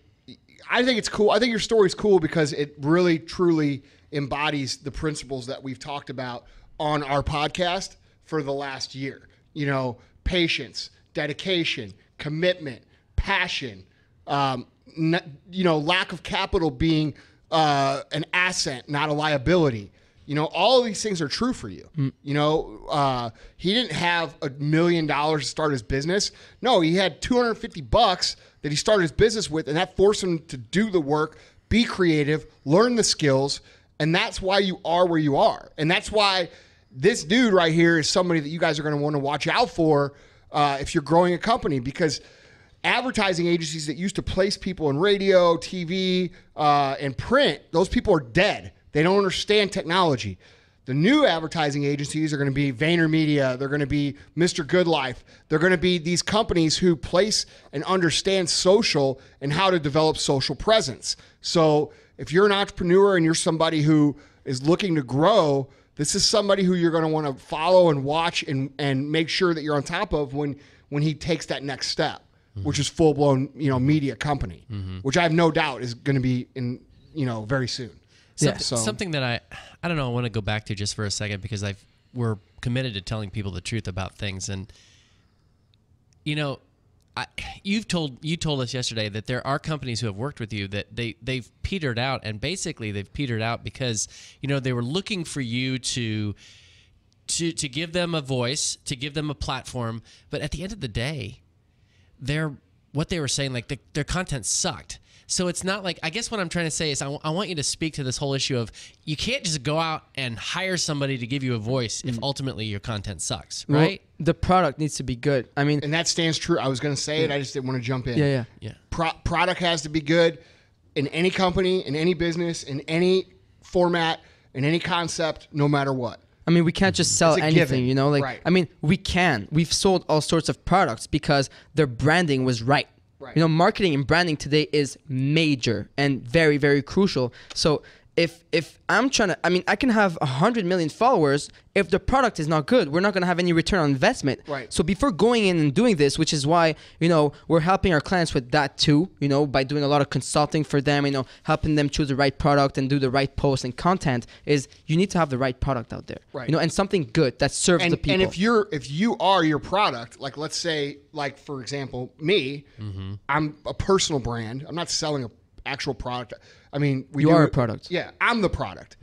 I think your story's cool because it really truly embodies the principles that we've talked about on our podcast for the last year. You know, patience, dedication, commitment, passion, you know, lack of capital being an asset, not a liability. You know, all of these things are true for you. You know, he didn't have $1 million to start his business. No, he had $250 that he started his business with, and that forced him to do the work, be creative, learn the skills, and that's why you are where you are. And that's why this dude right here is somebody that you guys are going to want to watch out for if you're growing a company, because advertising agencies that used to place people in radio, TV, and print, those people are dead. They don't understand technology. The new advertising agencies are going to be VaynerMedia. They're going to be Mr. Good Life. They're going to be these companies who place and understand social and how to develop social presence. So if you're an entrepreneur and you're somebody who is looking to grow, this is somebody who you're going to want to follow and watch and make sure that you're on top of when he takes that next step, which is full-blown, you know, media company, which I have no doubt is going to be in, you know, very soon. Something that I don't know, I want to go back to just for a second, because we're committed to telling people the truth about things. And, you know, you told us yesterday that there are companies who have worked with you that they've petered out, and basically they've petered out because they were looking for you to give them a voice, to give them a platform, but at the end of the day, what they were saying, like their content sucked. So it's not like, I guess what I'm trying to say is I want you to speak to this whole issue of you can't just go out and hire somebody to give you a voice if ultimately your content sucks, right? Well, the product needs to be good. I mean, And that stands true. I was going to say it. I just didn't want to jump in. yeah. Product has to be good in any company, in any business, in any format, in any concept, no matter what. I mean, we can't just sell It's a anything, given. Like, Right. I mean, we've sold all sorts of products because their branding was right. Right. Marketing and branding today is major and very, very crucial. So if I'm trying to, I mean, I can have 100 million followers. If the product is not good, we're not going to have any return on investment. Right. So before going in and doing this, which is why, we're helping our clients with that too, by doing a lot of consulting for them, helping them choose the right product and do the right post and content, is you need to have the right product out there. Right. And something good that serves the people. And if you are your product, like let's say, like for example, me, I'm a personal brand. I'm not selling an actual product. I mean, You are a product. Yeah, I'm the product.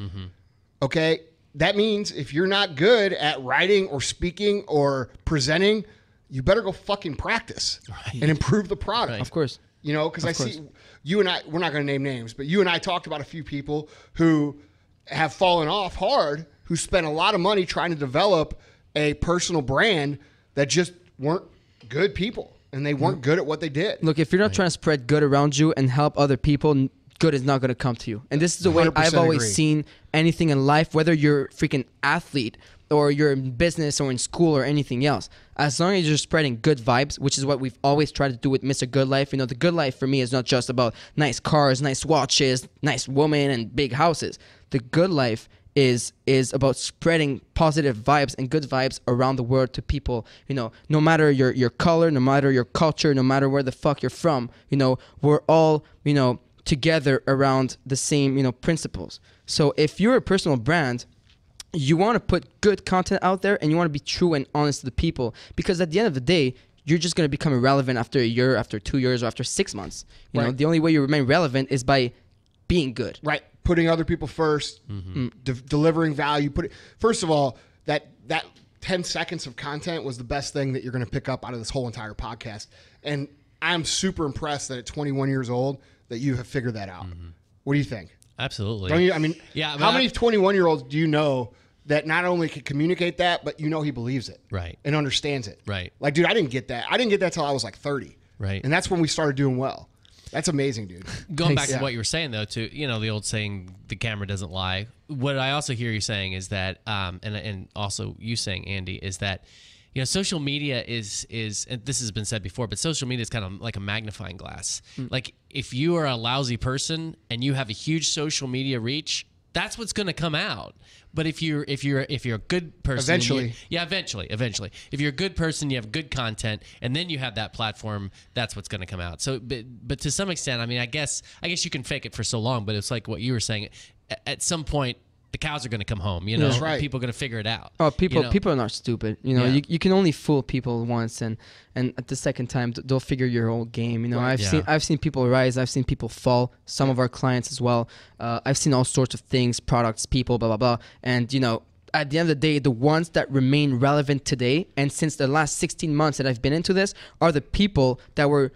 Okay, that means if you're not good at writing or speaking or presenting, you better go fucking practice and improve the product. Of course. Because I see you and I, we're not going to name names, but you and I talked about a few people who have fallen off hard, who spent a lot of money trying to develop a personal brand that just weren't good people and they weren't good at what they did. Look, if you're not trying to spread good around you and help other people, good is not going to come to you. And this is the way 100% I've always agree. seen anything in life, whether you're a freaking athlete or you're in business or in school or anything else. As long as you're spreading good vibes, which is what we've always tried to do with Mr. Good Life. The good life for me is not just about nice cars, nice watches, nice women, and big houses. The good life is about spreading positive vibes and good vibes around the world to people, no matter your color, no matter your culture, no matter where the fuck you're from, we're all, together around the same, principles. So if you're a personal brand, you want to put good content out there and you want to be true and honest to the people, because at the end of the day, you're just going to become irrelevant after a year, after 2 years, or after 6 months. Right. The only way you remain relevant is by being good. Right. Putting other people first, delivering value. First of all, that 10 seconds of content was the best thing that you're going to pick up out of this whole entire podcast. And I'm super impressed that at 21 years old that you have figured that out. What do you think? Absolutely. Don't you? I mean, Yeah, but how many 21-year-olds do you know that not only can communicate that, but he believes it, Right. and understands it, Right. Like, dude, I didn't get that. I didn't get that till I was like 30, Right. And that's when we started doing well. That's amazing, dude. Going back Thanks. to what you were saying, though, to the old saying, the camera doesn't lie. What I also hear you saying is that, and also you saying, Andy, is that, social media is, and this has been said before, but social media is kind of like a magnifying glass. Like if you are a lousy person and you have a huge social media reach, that's what's going to come out. But if you're a good person, Eventually. Eventually, if you're a good person, you have good content, and then you have that platform, that's what's going to come out. So, but to some extent, I mean, I guess you can fake it for so long, but it's like what you were saying. At some point, the cows are going to come home. That's right. People are going to figure it out. Oh, people are not stupid. Yeah. You can only fool people once, and at the second time they'll figure your whole game. I've seen people rise, I've seen people fall. Some of our clients as well. I've seen all sorts of things, products, people, blah blah blah. And at the end of the day, the ones that remain relevant today, and since the last 16 months that I've been into this, are the people that were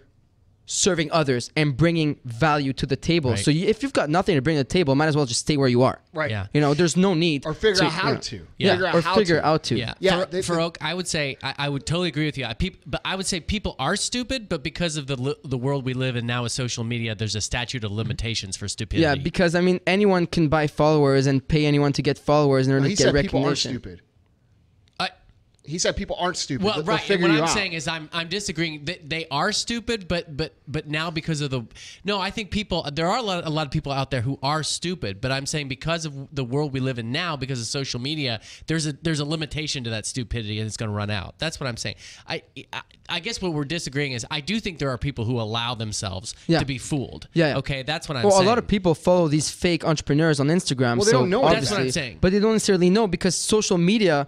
serving others and bringing value to the table. Right. So if you've got nothing to bring to the table, might as well just stay where you are. Right. Yeah. There's no need Or figure out how to. Yeah. Figure out or how figure to. out to. Yeah, Yeah, Farokh, I would say I would totally agree with you. But I would say people are stupid, but because of the world we live in now with social media, there's a statute of limitations for stupidity. Yeah, because anyone can buy followers and pay anyone to get followers in order He to get said people aren't recognition. stupid. He said people aren't stupid. Well, They'll right. figure What you I'm out. saying is I'm disagreeing. They are stupid, but now because of I think there are a lot of people out there who are stupid. But I'm saying because of the world we live in now, because of social media, there's a limitation to that stupidity, and it's going to run out. That's what I'm saying. I guess what we're disagreeing is I do think there are people who allow themselves Yeah. to be fooled. Yeah. Okay, that's what I'm Well, saying. a lot of people follow these fake entrepreneurs on Instagram. Well, they so don't know obviously, That's what I'm saying. But they don't necessarily know, because social media,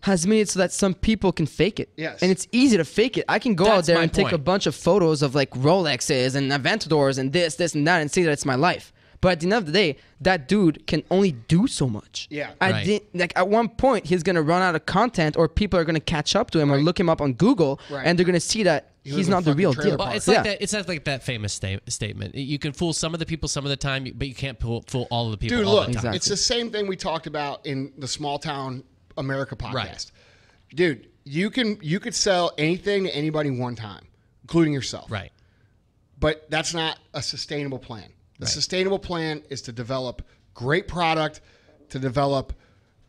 has made it so that some people can fake it. Yes. And it's easy to fake it. I can go out That's there my and take a point. bunch of photos of like Rolexes and Aventadors and this and that and say that it's my life. But at the end of the day, that dude can only do so much. Yeah. Right. At one point, he's going to run out of content, or people are going to catch up to him or look him up on Google, Right. and they're going to see that lives he's in a not the fucking real trailer deal. park. Well, it's Yeah. like that. It's like that famous statement. You can fool some of the people some of the time, but you can't fool all of the people Dude, all look, the time. Exactly. it's the same thing we talked about in the Small Town America podcast. Right. Dude, you could sell anything to anybody one time, including yourself. Right. But that's not a sustainable plan. The Right. sustainable plan is to develop great product, to develop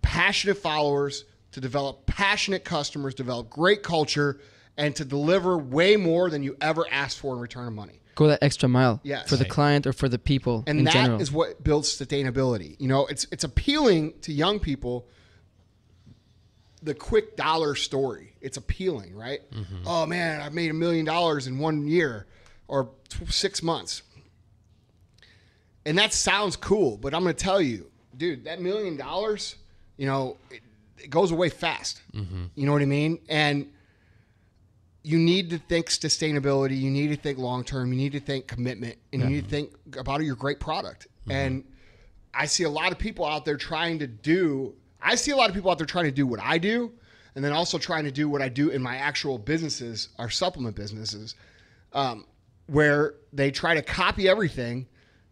passionate followers, to develop passionate customers, develop great culture, and to deliver way more than you ever asked for in return of money. Go that extra mile Yes. for the Right. client or for the people And in that general. is what builds sustainability. You know, it's appealing to young people. The quick dollar story, it's appealing, right? Oh man, I made $1 million in 1 year or 6 months. And that sounds cool, but I'm going to tell you, dude, that $1 million, you know, it goes away fast. You know what I mean? And you need to think sustainability. You need to think long term. You need to think commitment, and you need to think about your great product. And I see a lot of people out there trying to do. I see a lot of people out there trying to do what I do, and then also trying to do what I do in my actual businesses, our supplement businesses, where they try to copy everything,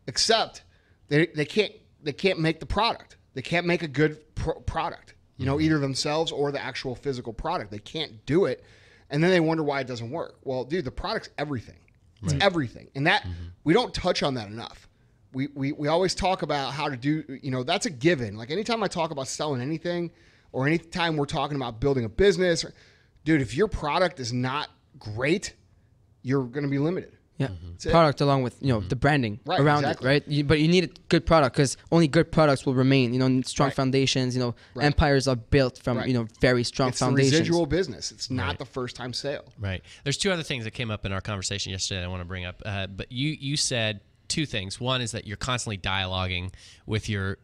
except they can't make the product. They can't make a good product. You know, either themselves or the actual physical product. They can't do it. And then they wonder why it doesn't work. Well, dude, the product's everything. It's everything. And that we don't touch on that enough. We always talk about how to do, you know, that's a given. Like anytime I talk about selling anything or anytime we're talking about building a business, dude, if your product is not great, you're going to be limited. Yeah, it. product along with the branding Right, around exactly. it, right? But you need a good product because only good products will remain. You know, strong Right. foundations. You know, Right. empires are built from Right. very strong It's the foundations. residual business. It's not Right. the first time sale. Right. There's two other things that came up in our conversation yesterday that I want to bring up. But you said two things. One is that you're constantly dialoguing with your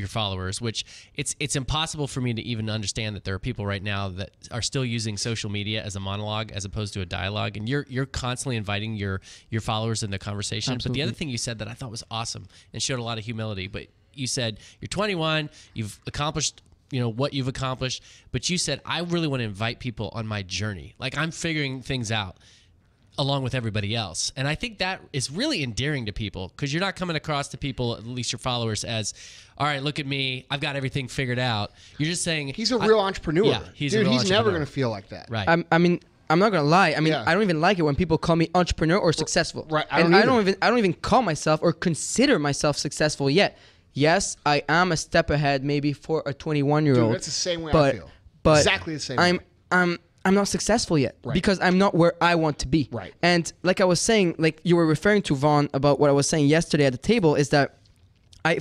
followers, which it's impossible for me to even understand that there are people right now that are still using social media as a monologue as opposed to a dialogue. And you're constantly inviting your followers into conversation. But the Absolutely. other thing you said that I thought was awesome and showed a lot of humility. But you said you're 21, you've accomplished what you've accomplished, but you said I really want to invite people on my journey. Like I'm figuring things out along with everybody else. And I think that is really endearing to people because you're not coming across to people, at least your followers, as, all right, look at me, I've got everything figured out. You're just saying... He's a real entrepreneur. Yeah, he's a Dude, real he's never entrepreneur. going to feel like that. Right. I mean, I'm not gonna lie. I mean, Yeah. I don't even like it when people call me entrepreneur or successful. Right, I And don't I don't even call myself or consider myself successful yet. Yes, I am a step ahead, maybe for a 21-year-old. Dude, that's the same way I but, feel. But Exactly the same way. I'm not successful yet Right. because I'm not where I want to be. Right. And like I was saying, like you were referring to Vaughn about what I was saying yesterday at the table is that I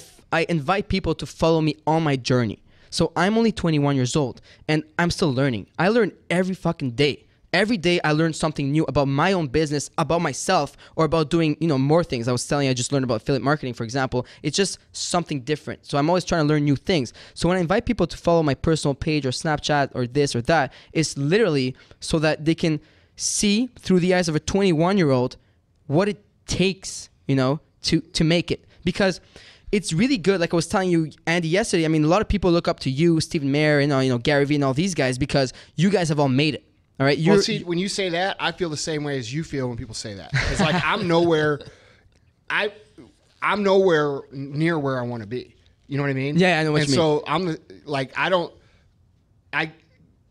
invite people to follow me on my journey. So I'm only 21 years old and I'm still learning. I learn every fucking day. Every day I learn something new about my own business, about myself, or about doing, more things. I was telling you I just learned about affiliate marketing, for example. It's just something different. So I'm always trying to learn new things. So when I invite people to follow my personal page or Snapchat or this or that, it's literally so that they can see through the eyes of a 21-year-old what it takes, to make it. Because it's really good. Like I was telling you, Andy, yesterday, I mean, a lot of people look up to you, Stephen Mayer, and Gary Vee and all these guys because you guys have all made it. All right. Well, see, when you say that, I feel the same way as you feel when people say that. It's like I'm nowhere near where I want to be. You know what I mean? Yeah, I know what you mean. So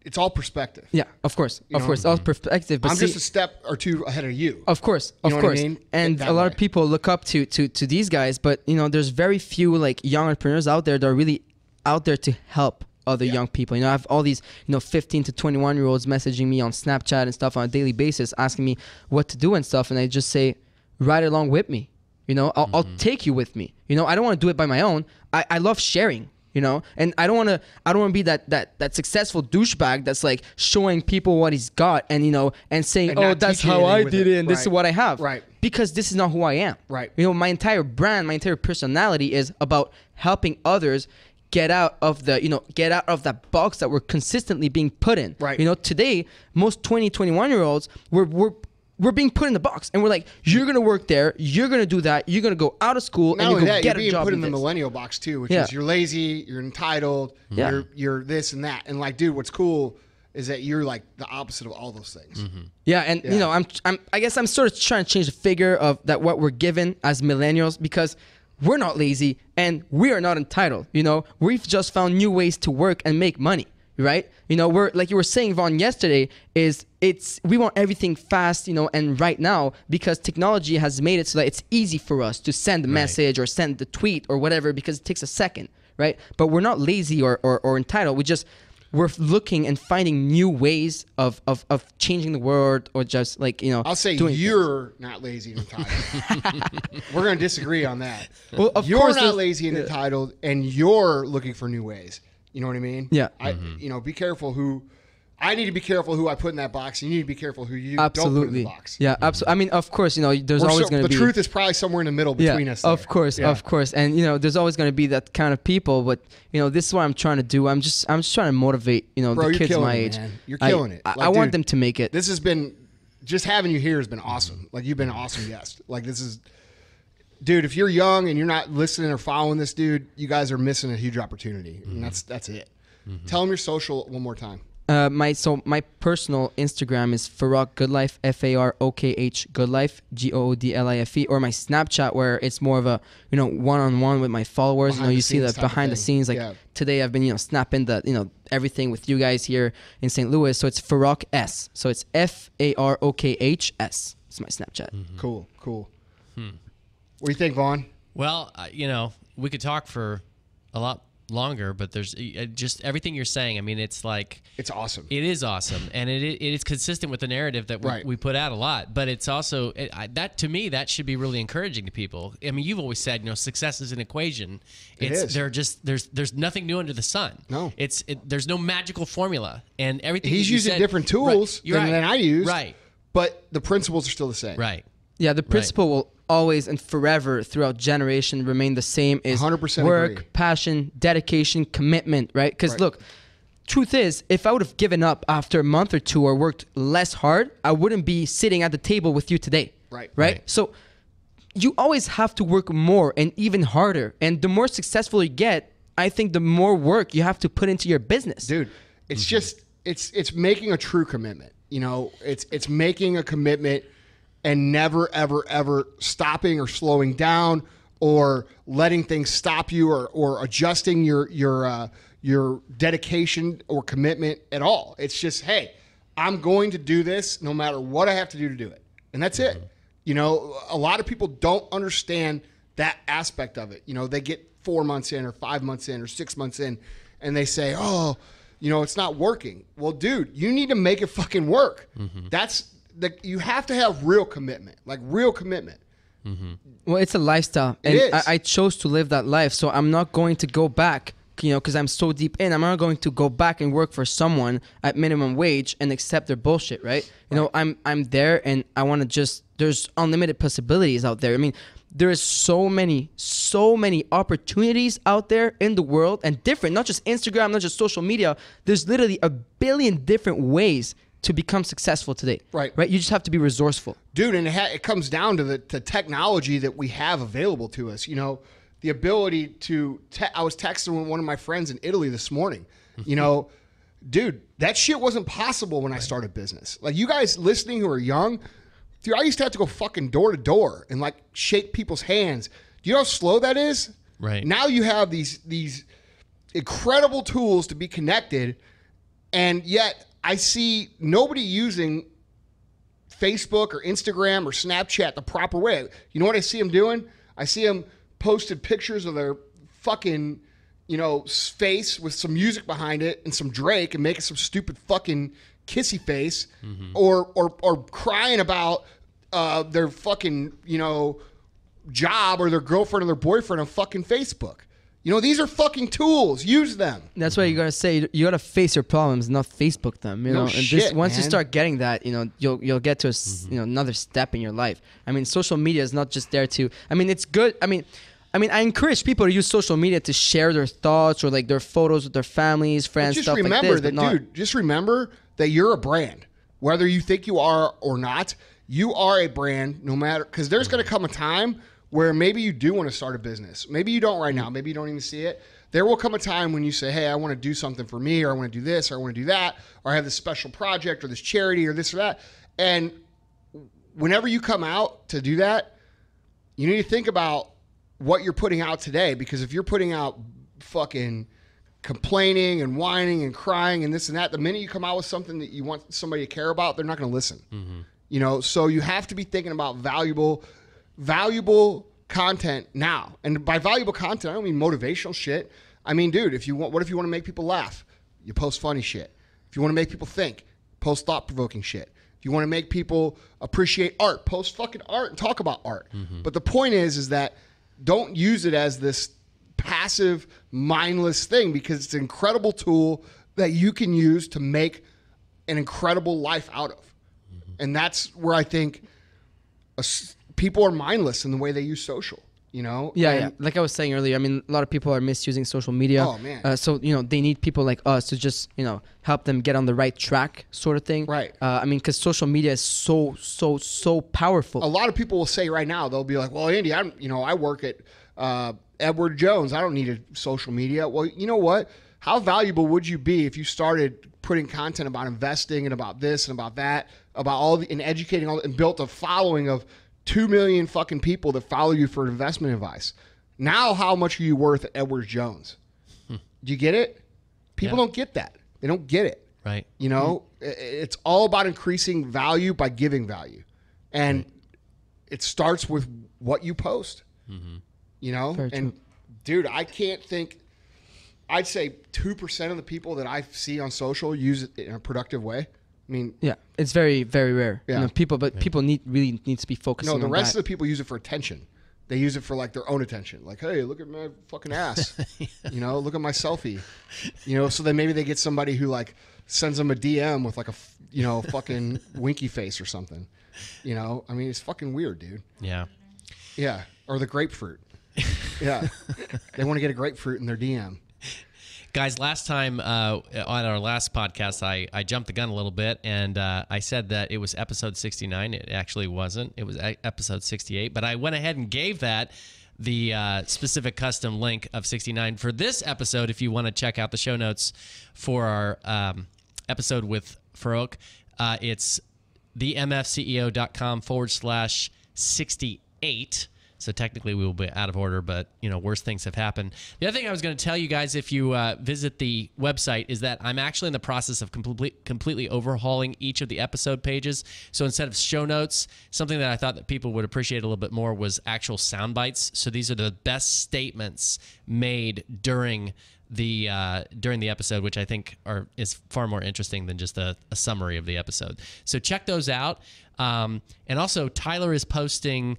it's all perspective. Yeah, of course, You know, all perspective. But I'm just a step or two ahead of you. of course, You know of what I course. mean? And That a lot way. of people look up to these guys, but there's very few like young entrepreneurs out there that are really out there to help other young people. I have all these 15 to 21-year-olds messaging me on Snapchat and stuff on a daily basis, asking me what to do and stuff, and I just say, ride along with me. I'll take you with me. I don't want to do it by my own. I love sharing. And I don't want to be that successful douchebag that's like showing people what he's got and and saying, And oh, not that's teaching how I anything with did it. it and this is Right. what I have. Right. Because this is not who I am. Right. My entire brand, my entire personality is about helping others get out of that box that we're consistently being put in. Right. You know, today, most 20, 21-year-olds, we're being put in the box, and we're like, you're gonna work there, you're gonna do that, you're gonna go out of school, Not and only you go that, get you're a being job. put in the millennial box too, which is you're lazy, you're entitled, Yeah. you're this and that. And like, dude, what's cool is that you're like the opposite of all those things. Yeah, and you know, I guess I'm sort of trying to change the figure of that what we're given as millennials, because we're not lazy and we are not entitled. You know, we've just found new ways to work and make money, right? You know, we're like you were saying, Vaughn, yesterday, we want everything fast, you know, and right now, because technology has made it so that it's easy for us to send a message or send the tweet or whatever, because it takes a second, right? But we're not lazy or entitled. We're looking and finding new ways of changing the world, or just like, you know. I'll say you're not lazy and entitled. We're going to disagree on that. Well, of you're course not lazy and entitled, and you're looking for new ways. You know what I mean? Yeah. You know, be careful who. I need to be careful who I put in that box, and you need to be careful who you don't put in the box. Yeah, absolutely. I mean, of course, you know, there's always going to be... The truth is probably somewhere in the middle between us. Of course. And, you know, there's always going to be that kind of people, but, you know, this is what I'm trying to do. I'm just trying to motivate, you know, Bro, the kids my it, age. man. You're killing it. I want them to make it. This has been... Just having you here has been awesome. Like, you've been an awesome guest. Like, this is... Dude, if you're young and you're not listening or following this dude, you guys are missing a huge opportunity. And that's it. Tell them your social one more time. My personal Instagram is Farokh Goodlife, Farokh Goodlife, Goodlife, or my Snapchat, where it's more of a, you know, one-on-one with my followers. You know, you see the behind the scenes. Like today, I've been, you know, snapping the, you know, everything with you guys here in St. Louis. So it's Farokh S. So it's Farokh S. It's my Snapchat. Cool. What do you think, Vaughn? Well, you know, we could talk for a lot longer, but there's just everything you're saying. I mean, it's like, it's awesome. It is awesome, and it is consistent with the narrative that we put out a lot. But it's also that, to me, that should be really encouraging to people. I mean, you've always said, you know, success is an equation. There's nothing new under the sun. No, there's no magical formula, and everything. He's using different tools than I use. Right. But the principles are still the same. Right. Yeah, the principle will always and forever throughout generation remain the same. Is 100% work, agree. Passion, dedication, commitment, right? Because look, truth is, if I would have given up after a month or two or worked less hard, I wouldn't be sitting at the table with you today. Right? So you always have to work more and even harder. And the more successful you get, I think the more work you have to put into your business. Dude, it's just, it's making a true commitment. You know, it's making a commitment and never, ever, ever stopping or slowing down or letting things stop you or adjusting your dedication or commitment at all. It's just, hey, I'm going to do this no matter what I have to do it. And that's it. You know, a lot of people don't understand that aspect of it. You know, they get 4 months in or 5 months in or 6 months in and they say, oh, you know, it's not working. Well, dude, you need to make it fucking work. You have to have real commitment, like real commitment. Well, it's a lifestyle, and I chose to live that life, so I'm not going to go back, you know, because I'm so deep in. I'm not going to go back and work for someone at minimum wage and accept their bullshit, right? You know, I'm there, and I want to just. There's unlimited possibilities out there. I mean, there is so many opportunities out there in the world, and different, not just Instagram, not just social media. There's literally a billion different ways to become successful today. Right? You just have to be resourceful. Dude, and it comes down to the technology that we have available to us. You know, the ability to... I was texting with one of my friends in Italy this morning. You know, dude, that shit wasn't possible when I started business. Like, you guys listening who are young, dude, I used to have to go fucking door to door and, like, shake people's hands. Do you know how slow that is? Right. Now you have these incredible tools to be connected, and yet... I see nobody using Facebook or Instagram or Snapchat the proper way. You know what I see them doing? I see them posted pictures of their fucking, you know, face with some music behind it and some Drake and making some stupid fucking kissy face, or crying about their fucking, you know, job or their girlfriend or their boyfriend on fucking Facebook. You know, these are fucking tools. Use them. That's why you gotta say, you gotta face your problems, not Facebook them. You know, and once you start getting that, you know, you'll get to you know, another step in your life. I mean, social media is not just there to. I mean, it's good. I mean, I mean, I encourage people to use social media to share their thoughts or like their photos with their families, friends, just stuff like remember this. that, but not- dude. Just remember that you're a brand, whether you think you are or not. You are a brand, no matter, because there's going to come a time where maybe you do want to start a business. Maybe you don't right now. Maybe you don't even see it. There will come a time when you say, hey, I want to do something for me, or I want to do this, or I want to do that, or I have this special project or this charity or this or that. And whenever you come out to do that, you need to think about what you're putting out today, because if you're putting out fucking complaining and whining and crying and this and that, the minute you come out with something that you want somebody to care about, they're not going to listen. You know, so you have to be thinking about valuable content now. And by valuable content, I don't mean motivational shit. I mean, dude, what if you want to make people laugh? You post funny shit. If you want to make people think, post thought-provoking shit. If you want to make people appreciate art, post fucking art and talk about art. But the point is that don't use it as this passive, mindless thing, because it's an incredible tool that you can use to make an incredible life out of. And that's where I think people are mindless in the way they use social, you know? Yeah. Like I was saying earlier, I mean, a lot of people are misusing social media. Oh, man. So, you know, they need people like us to just, you know, help them get on the right track sort of thing. Right. I mean, because social media is so powerful. A lot of people will say right now, they'll be like, well, Andy, I work at Edward Jones. I don't need a social media. Well, you know what? How valuable would you be if you started putting content about investing and about this and about that, about and educating and built a following of 2 million fucking people that follow you for investment advice? Now, how much are you worth at Edward Jones? Do you get it? People don't get that. They don't get it. Right. You know, it's all about increasing value by giving value. And it starts with what you post, you know? Very and true. dude, I can't think, I'd say 2% of the people that I see on social use it in a productive way. I mean, Yeah, it's very, very rare. Yeah. You know, people really need to be focusing no, on the rest that. of the people use it for attention. They use it for like their own attention. Like, hey, look at my fucking ass. You know, look at my selfie. You know, so then maybe they get somebody who like sends them a DM with like a fucking winky face or something. You know, I mean, it's fucking weird, dude. Yeah. Yeah, or the grapefruit. Yeah, they want to get a grapefruit in their DM. Guys, last time on our last podcast, I jumped the gun a little bit, and I said that it was episode 69. It actually wasn't. It was episode 68. But I went ahead and gave that the specific custom link of 69 for this episode. If you want to check out the show notes for our episode with Farokh, it's themfceo.com/68. So technically we will be out of order, but, you know, worse things have happened. The other thing I was going to tell you guys, if you visit the website, is that I'm actually in the process of completely overhauling each of the episode pages. So instead of show notes, something that I thought that people would appreciate a little bit more was actual sound bites. So these are the best statements made during the episode, which I think is far more interesting than just a summary of the episode. So check those out. And also, Tyler is posting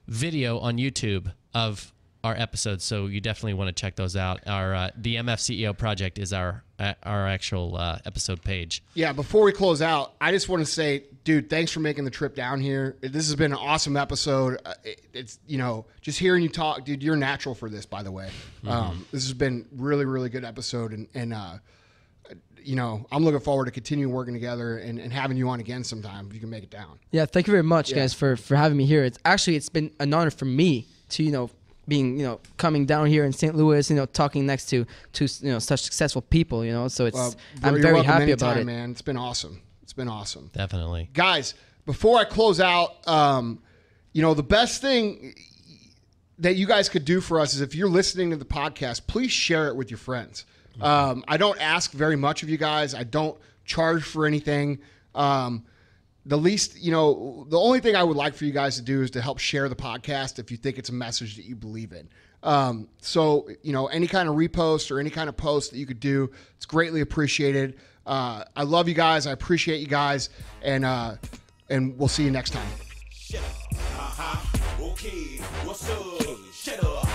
video on YouTube of our episodes, so you definitely want to check those out. Our the MFCEO Project is our actual episode page. Yeah, before we close out, I just want to say, dude, thanks for making the trip down here. This has been an awesome episode. It's, you know, just hearing you talk, dude, you're natural for this, by the way. This has been really, really good episode, and you know, I'm looking forward to continuing working together and having you on again sometime if you can make it down. Yeah, thank you very much, guys, for having me here. It's been an honor for me to, you know, being, you know, coming down here in St. Louis, you know, talking next to you know, such successful people, you know. So it's I'm very happy about it, man. It's been awesome. It's been awesome. Definitely. Guys, before I close out, you know, the best thing that you guys could do for us is if you're listening to the podcast, please share it with your friends. I don't ask very much of you guys. I don't charge for anything. The least, you know, the only thing I would like for you guys to do is to help share the podcast if you think it's a message that you believe in. So, you know, any kind of repost or any kind of post that you could do, it's greatly appreciated. I love you guys. I appreciate you guys. And we'll see you next time. Shut up. Okay. What's up? Shut up.